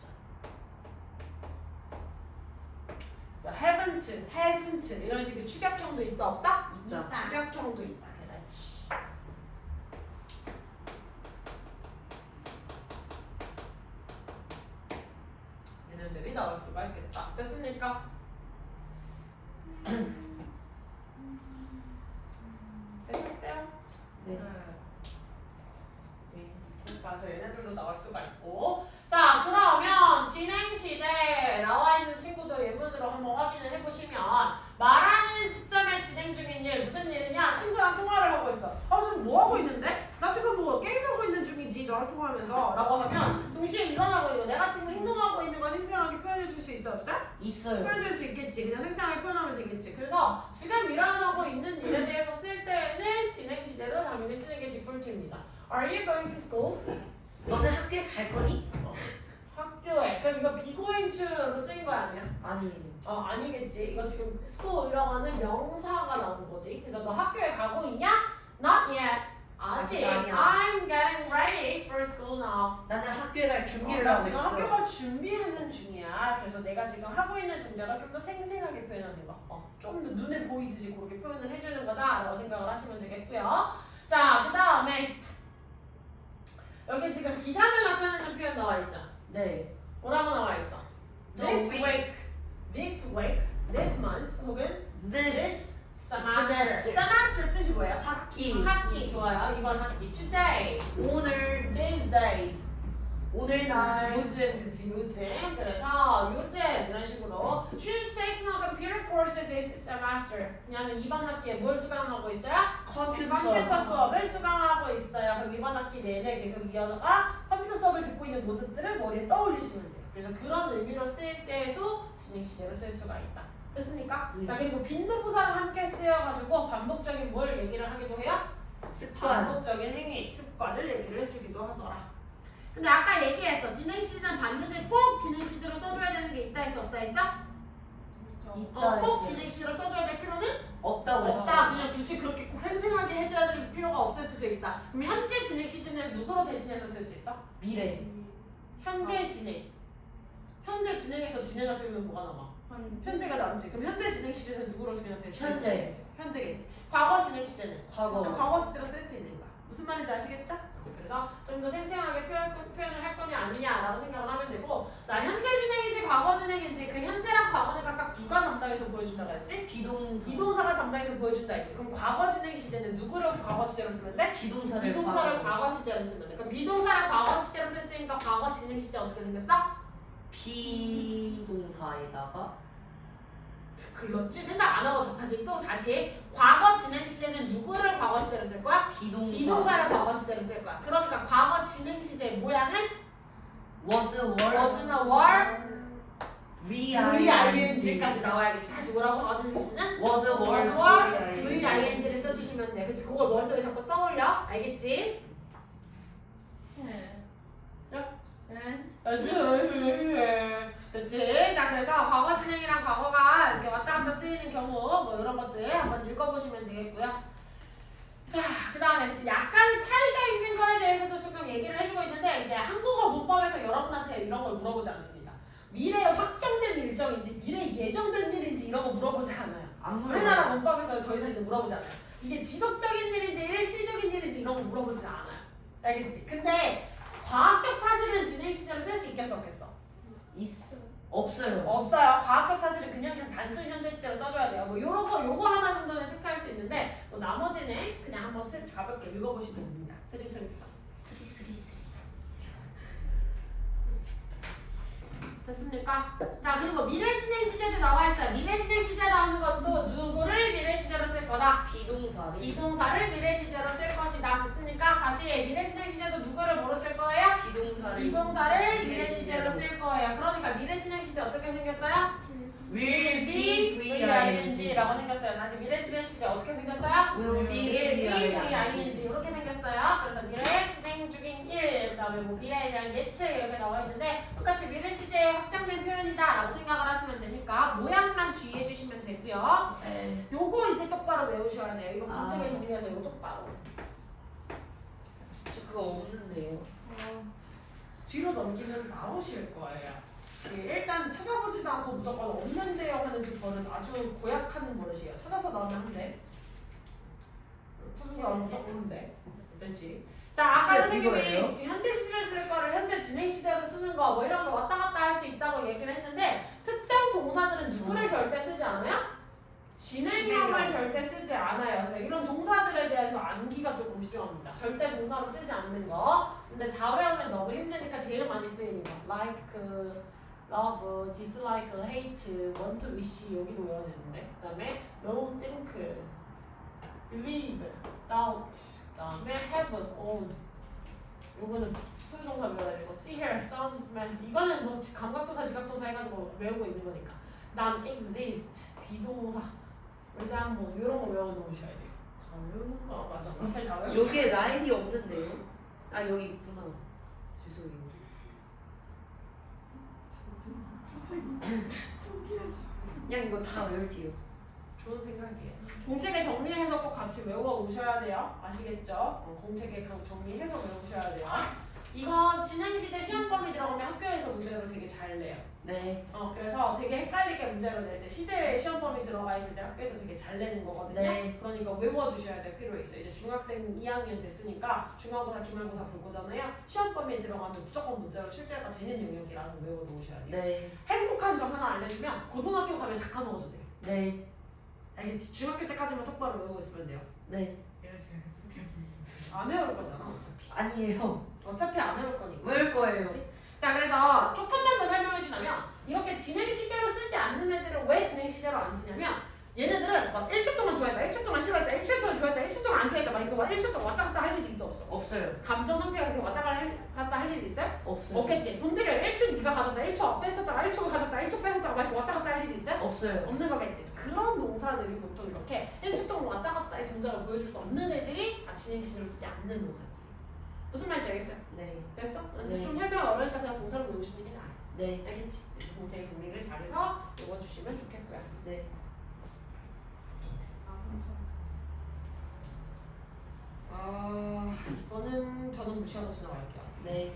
haven't, hasn't 이런 식의 축약형도 있다 없다? 있다 축약형도 있다. 그렇지. 얘네들이 나올 수가 있겠다. 됐습니까? 되셨어요? 네. 자, 그래서 얘네들도 나올 수가 있고. 자, 그러면 진행 시대에 나와 있는 친구들 예문으로 한번 확인을 해보시면 말하는 시점에 진행 중인 일 무슨 일이냐? 친구랑 통화를 하고 있어. 지금 뭐 하고 있는데? 나 지금 뭐 게임하고 있는 중이지. 너랑 통화하면서 라고 하면 동시에 일어나고 있고 내가 지금 행동하고 있는 걸 생생하게 표현해 줄 수 있어 없어? 있어요 표현해 줄 수 있겠지. 그냥 생생하게 표현하면 되겠지. 그래서 지금 일어나고 있는 일에 대해서 쓸 때는 진행 시제로 당연히 쓰는 게 디폴트입니다. Are you going to school? 너네 학교에 갈 거니? 학교에. 그럼 이거 be going to로 쓰인 거 아니야? 아니 아니겠지. 이거 지금 school이라고 하는 명사가 나오는 거지. 그래서 너 학교에 가고 있냐? Not yet. 아직. 아직 아니야. I'm getting ready for school now. 나는 학교에 갈 준비를 나 하고 지금 있어 학교 갈 준비하는 중이야. 그래서 내가 지금 하고 있는 동작을 좀 더 생생하게 표현하는 거. 좀 더 눈에 보이듯이 그렇게 표현을 해주는 거다라고 생각을 하시면 되겠고요. 자, 그 다음에 여기 지금 기간을 나타내는 표현 나와 있죠? 네 뭐라고 나와 있어? No This week. week, this week, this month, 혹은 this semester. semester 뜻이 뭐예요? 학기 학기 좋아요. 이번 학기. Today, 오늘 these days. 오늘날 요즘, 그치, 요즘. 그래서 요즘 이런 식으로 She's taking a computer course this semester. 그녀는 이번 학기에 뭘 수강하고 있어요? 컴퓨터 수업을 수강하고 있어요. 그럼 이번 학기 내내 계속 이어서가 컴퓨터 수업을 듣고 있는 모습들을 머리에 떠올리시면 돼요. 그래서 그런 의미로 쓸 때에도 진행 시제로 쓸 수가 있다. 됐습니까? 자, 그리고 빈도부사랑 함께 쓰여가지고 반복적인 뭘 얘기를 하기도 해요? 습관 반복적인 행위, 습관을 얘기를 해주기도 하더라. 근데 아까 얘기했어. 진행 시제는 반드시 꼭 진행 시제로 써줘야 되는 게 있다 했어? 없다 했어? 있다 꼭 했어요. 진행 시제로 써줘야 될 필요는 없다고 없다. 했어요. 그냥 굳이 그렇게 꼭 생생하게 해줘야 될 필요가 없을 수도 있다. 그럼 현재 진행 시제는 누구로 대신해서 쓸 수 있어? 미래. 현재 진행. 현재 진행에서 진행할 빼면 뭐가 남아? 현재가 남지. 그럼 현재 진행 시제는 누구로 그냥 대신해서 현재. 쓸 수 있어? 현재겠지. 과거 진행 시제는 과거. 과거 시제로 쓸 수 있는 거야. 무슨 말인지 아시겠죠? 그래서 좀 더 생생하게 표현을 할 거냐 아니냐라고 생각을 하면 되고, 자 현재 진행인지 과거 진행인지 그 현재랑 과거는 각각 누가 담당해서 보여준다고 했지? 비동사. 비동사가 담당해서 보여준다 했지. 그럼 과거 진행 시제는 누구를 과거 시제로 쓰면 돼? 비동사를 과거 시제로 쓰면 돼. 그럼 비동사를 과거 시제로 쓸 수 있으니까 과거 진행 시제 어떻게 생겼어? 비동사에다가 글렀지? 생각 안 하고 답하지. 또 다시 과거 진행 시제는 누구를 과거 시제로 쓸 거야? 비동사를 과거 시제로 쓸 거야. 그러니까 과거 진행 시제의 모양은 was나 were, VING까지 나와야겠지. 다시 뭐라고 과거 진행 시제는? was, were, VING를 써주시면 돼. 그치? 그걸 머릿속에 자꾸 떠올려. 알겠지? 네. 야? 네. 그치? 자, 그래서 과거 진행이랑 과거가 이렇게 왔다 갔다 쓰이는 경우 뭐 이런 것들 한번 읽어보시면 되겠고요. 자, 그 다음에 약간의 차이가 있는 거에 대해서도 조금 얘기를 해주고 있는데, 이제 한국어 문법에서 여러분한테 이런 걸 물어보지 않습니다. 미래에 확정된 일정인지 미래에 예정된 일인지 이런 거 물어보지 않아요. 우리나라 문법에서 더 이상 이제 물어보지 않아요. 이게 지속적인 일인지 일시적인 일인지 이런 거 물어보지 않아요. 알겠지? 근데 과학적 사실은 진행 시제로 쓸 수 있겠어 없겠어? 없어요. 없어요. 과학적 사실은 그냥 단순 현재 시제로 써줘야 돼요. 뭐 요거 하나 정도는 체크할 수 있는데, 또 나머지는 그냥 한번 가볍게 읽어보시면 됩니다. 스리스리죠. 됐습니까? 자, 그리고 미래 진행 시제도 나와 있어요. 미래 진행 시제라는 것도 누구를 미래 시제로 쓸 거다? 비동사를 미래 시제로 쓸 것이다. 됐습니까? 다시 미래 진행 시제도 누구를 뭐로 쓸 거예요? 비동사를 미래 시제로 쓸 거예요. 그러니까 미래 진행 시제 어떻게 생겼어요? will be be VING라고 생겼어요. 다시 미래 진행 시제 어떻게 생겼어요? will be VING 이렇게 생겼어요. 그래서 미래 진행 중인 일, 그다음에 뭐 미래에 대한 예측 이렇게 나와 있는데, 똑같이 미래 시제에 확장된 표현이다라고 생각을 하시면 되니까 모양만 주의해 주시면 되고요. 네. 요거 이제 똑바로 외우셔야 돼요. 이거 아. 공책에 정리해서 요거 똑바로. 저 그거 없는데요. 뒤로 넘기면 나오실 거예요. 일단 찾아보지도 않고 무조건 없는데요 하는 그 버릇 아주 고약한 버릇이에요. 찾아서 나오면 한대. 찾아서 나오면 무조건 한대. 됐지? 자, 아까 선생님이 이거예요? 지금 현재 시제를 쓸 거를 현재 진행 시제로 쓰는 거 뭐 이런 거 왔다 갔다 할 수 있다고 얘기를 했는데, 특정 동사들은 누구를 절대 쓰지 않아요? 진행형을 절대 쓰지 않아요. 그래서 이런 동사들에 대해서 암기가 조금 필요합니다. 절대 동사로 쓰지 않는 거. 근데 다 외우면 너무 힘드니까 제일 많이 쓰이는 거. like, love, dislike, hate, want, wish 여기도 외워야 되는데. 그 다음에 know, think, believe, doubt, 그 다음에 have, own. 요거는 소유동사 외워야 되고, see, hear, sound, smell. 이거는 뭐 감각동사, 지각동사 해가지고 외우고 있는 거니까. 그 다음 exist, 비동사. resemble 이런 거 외워놓으셔야 돼요. 맞아. 사실 다 외웠어. 여기에 라인이 없는데요. 아 여기 있구나. 죄송해요. 그냥 이거 다 외울게요. 좋은 생각이에요. 공책에 정리해서 꼭 같이 외워 오셔야 돼요. 아시겠죠? 공책에 정리해서 외우셔야 돼요. 이거 진행시대 시험 범위 들어가면 학교에서 문제로 되게 잘 내요. 네. 그래서 되게 헷갈리게 문제로 낼 때 시제 시험 범위 들어가 있을 때 학교에서 되게 잘 내는 거거든요. 네. 그러니까 외워두셔야 될 필요가 있어요. 이제 중학생 2학년 됐으니까 중간고사, 기말고사 볼 거잖아요. 시험 범위에 들어가면 무조건 문제로 출제가 되는 영역이라서 외워놓으셔야 돼요. 네. 행복한 점 하나 알려주면 고등학교 가면 다 까먹어도 돼요. 네. 알겠지? 중학교 때까지만 똑바로 외우고 있으면 돼요. 네. 안 외울 거잖아 어차피. 아니에요. 어차피 안 외울 거니까. 외울 거예요. 자, 그래서 조금만 더 설명해 주자면, 이렇게 진행 시제로 쓰지 않는 애들은 왜 진행 시제로 안 쓰냐면, 얘네들은 막 1초 동안 좋아했다, 1초 동안 싫어했다, 1초 동안 좋아했다, 1초 동안 안 좋아했다, 막 이거 막 1초 동안 왔다 갔다 할 일이 있어 없어? 없어요. 감정 상태가 이렇게 왔다 갔다 할 일이 있어요? 없어요. 없겠지. 분비를 1초 네가 가졌다, 1초 뺐었다가 1초 가졌다, 1초 뺐었다가 막 이렇게 왔다 갔다 할 일이 있어요? 없어요. 없는 거겠지. 그런 동사들이 보통 이렇게 1초 동안 왔다 갔다의 동작을 보여줄 수 없는 애들이 진행 시제로 쓰지 않는 동사들이에요. 무슨 말인지 알겠어요? 네. 됐어? 근데 네. 좀 설명 어려우니까 그냥 공사를 외우시는 게 나아요. 네. 알겠지? 공제의 공리를 잘해서 외워주시면 좋겠고요. 네. 이거는 저는 무시하고 지나갈게요. 네.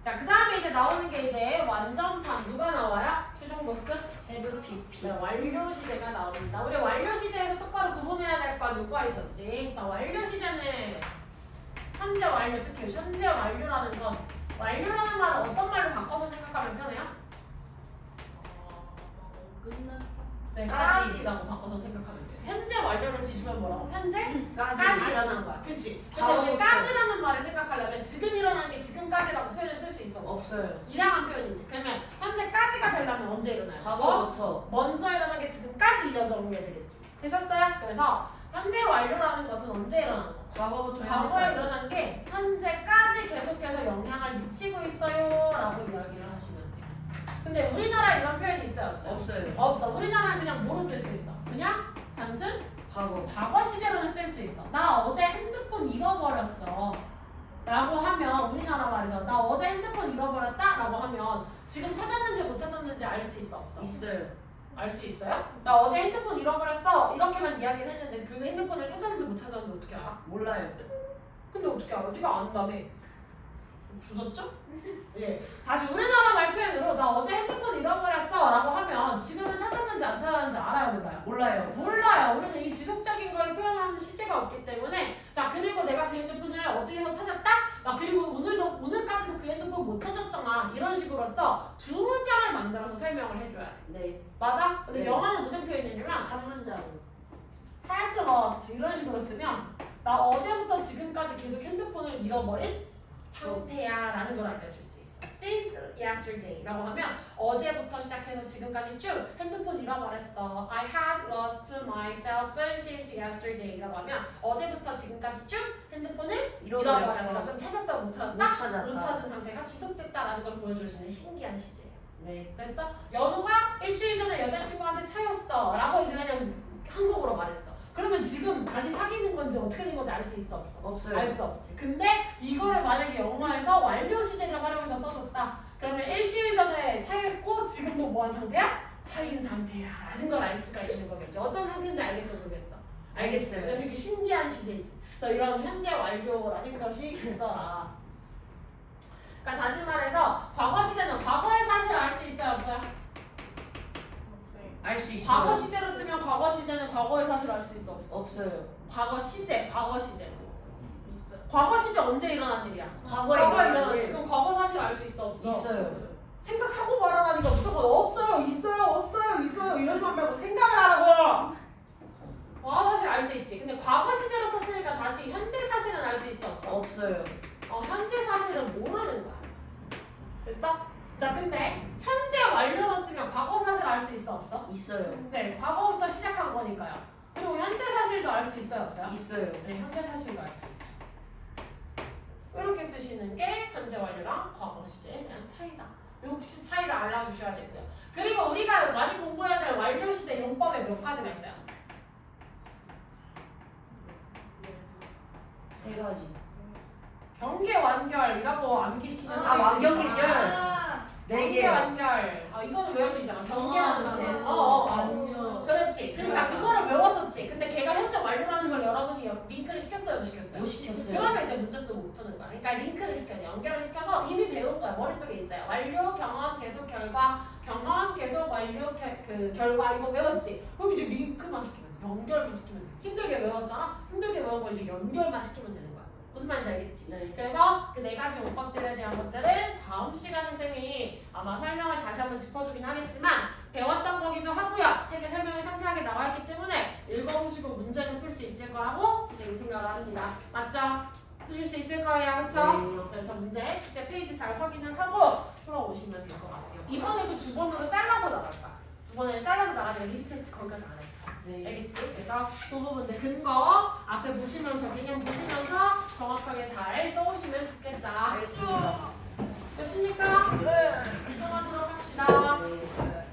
자, 그 다음에 이제 나오는 게 이제 완전판 누가 나와요? 최종 보스? 헤드 PP. 자, 완료 시제가 나옵니다. 우리 완료 시제에서 똑바로 구분해야 될 거 누가 있었지? 자, 완료 시제는 현재 완료, 특히 현재 완료라는 건 완료라는 말을 어떤 말로 바꿔서 생각하면 편해요? 끝난 네, 까지. 까지라고 바꿔서 생각하면 돼요. 현재 완료를 뒤집으면 뭐라고? 현재까지 까지. 일어난 거야. 그치? 근데 과거부터. 우리 까지라는 말을 생각하려면 지금 일어난 게 지금까지라고 표현을 쓸 수 있어. 없어요. 이상한 표현이지. 그러면 현재까지가 되려면 언제 일어나요? 과거부터. 먼저 일어난 게 지금까지 이어져 온 게 되겠지. 되셨어요? 그래서 현재 완료라는 것은 언제 일어난 거? 과거부터 과거에 현재까지. 일어난 게 현재까지 계속해서 영향을 미치고 있어요 라고 이야기를 하시면 돼요. 근데 우리나라에 이런 표현이 있어요? 없어요? 없어요. 없어. 우리나라는 그냥 뭐로 쓸 수 있어? 그냥 단순 과거. 과거 시제로는 쓸 수 있어. 나 어제 핸드폰 잃어버렸어 라고 하면 우리나라 말에서 나 어제 핸드폰 잃어버렸다 라고 하면 지금 찾았는지 못 찾았는지 알 수 있어 없어? 있어요. 알 수 있어요? 나 어제 핸드폰 잃어버렸어 이렇게만 이야기를 했는데 그 핸드폰을 찾았는지 못 찾았는지 어떻게 알아? 몰라요. 근데 어떻게 알아? 네가 안다며. 조졌죠? 예. 다시 우리나라 말 표현으로 나 어제 핸드폰 잃어버렸어 라고 하면 지금은 찾았는지 안 찾았는지 알아요 몰라요? 몰라요. 몰라요. 우리는 이 지속적인 걸 표현하는 시제가 없기 때문에 자 그리고 내가 그 핸드폰을 어떻게 해서 찾았다? 아 그리고 오늘까지도 그 핸드폰 못 찾았잖아 이런 식으로서 두 문장을 만들어서 설명을 해줘야 돼. 네. 맞아? 근데 네. 영어는 무슨 표현이냐면 한 문장으로. has lost 이런 식으로 쓰면 나 어제부터 지금까지 계속 핸드폰을 잃어버린 상태야 라는 걸 알려줄 수 있어. Since yesterday 라고 하면 어제부터 시작해서 지금까지 쭉 핸드폰 잃어버렸어. I had lost my cell phone since yesterday 라고 하면 어제부터 지금까지 쭉 핸드폰을 잃어버렸어. 그럼 찾았다 못 찾았다? 못 찾았다. 못 찾은 상태가 지속됐다라는 걸 보여줄 수 있는 신기한 시제예요. 네. 됐어? 연우가 일주일 전에 여자친구한테 차였어 라고 이제 그냥 한국어로 말했어. 그러면 지금 다시 사귀는 건지 어떻게 된 건지 알 수 있어 없어? 없어요. 알 수 없지. 근데 이거를 만약에 영어에서 완료 시제를 활용해서 써줬다. 그러면 일주일 전에 차였고 지금도 뭐한 상태야? 차인 상태야 라는 걸 알 수가 있는 거겠죠. 어떤 상태인지 알겠어 모르겠어? 알겠어요. 그러니까 되게 신기한 시제지. 그래서 이런 현재 완료라는 것이 있더라. 그러니까 다시 말해서 과거 시제는 과거의 사실을 알 수 있어요 없어요? 알 수 있어요. 과거 시제로 쓰면 과거 시제는 과거의 사실을 알 수 있어 없어? 없어요. 과거 시제, 과거 시제. 있어. 과거 시제 언제 일어난 일이야? 과거에 일어난 일. 그럼 과거 사실 알 수 있어 없어? 있어요. 생각하고 말하라니까 무조건 없어요, 있어요, 없어요, 있어요 이러지만 말고 생각을 하라고. 과거 사실 알 수 있지. 근데 과거 시제로 썼으니까 다시 현재 사실은 알 수 있어 없어? 없어요. 현재 사실은 모르는 거야. 됐어? 자, 근데 현재 완료로 쓰면 과거 사실 알 수 있어 없어? 있어요. 네, 과거부터 시작한 거니까요. 그리고 현재 사실도 알 수 있어요 없어요? 있어요. 네, 현재 사실도 알 수 있죠. 이렇게 쓰시는 게 현재 완료랑 과거 시제의 그냥 차이다. 역시 차이를 알아주셔야 되고요. 그리고 우리가 많이 공부해야 될 완료 시제 용법에 몇 가지가 있어요? 세 가지. 경계 완결이라고 암기시키는 완경계결. 네 경계 개요. 완결. 이거는 외울 수 있잖아. 경계라는 네. 단어. 완료. 그렇지. 그러니까 그거를 외웠었지. 근데 걔가 현재 완료라는 걸 여러분이 링크를 시켰어요, 못 시켰어요? 못 시켰어요. 그러면 이제 문제도 못 푸는 거야. 그러니까 링크를 시켜야 돼. 연결을 시켜서 이미 배운 거야. 머릿속에 있어요. 완료, 경험, 계속, 결과. 경험, 계속, 완료, 그 결과 이거 외웠지. 그럼 이제 링크만 시키면 돼. 연결만 시키면 돼. 힘들게 외웠잖아? 힘들게 외운 걸 이제 연결만 시키면 되는 거야. 무슨 말인지 알겠지? 네. 그래서 그 네 가지 문법들에 대한 것들은 다음 시간에 쌤이 아마 설명을 다시 한번 짚어주긴 하겠지만 배웠던 거기도 하고요. 책에 설명이 상세하게 나와 있기 때문에 읽어보시고 문제는 풀 수 있을 거라고 쌤이 생각을 합니다. 맞죠? 푸실 수 있을 거예요. 그렇죠? 네. 그래서 문제 실제 페이지 잘 확인을 하고 풀어오시면 될 것 같아요. 이번에도 두 번으로 잘라서 나갈 거야. 두 번에 잘라서 나가니까 리뷰 테스트 거기까지 안 해. 네. 알겠지? 그래서 그 부분들 근거 앞에 보시면서 개념 보시면서 정확하게 잘 써오시면 좋겠다. 알겠습니다. 됐습니까? 네. 이동하도록 합시다. 네.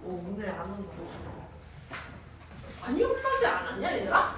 오, 오늘 안 온다. 아니 혼나지 않았냐 얘들아?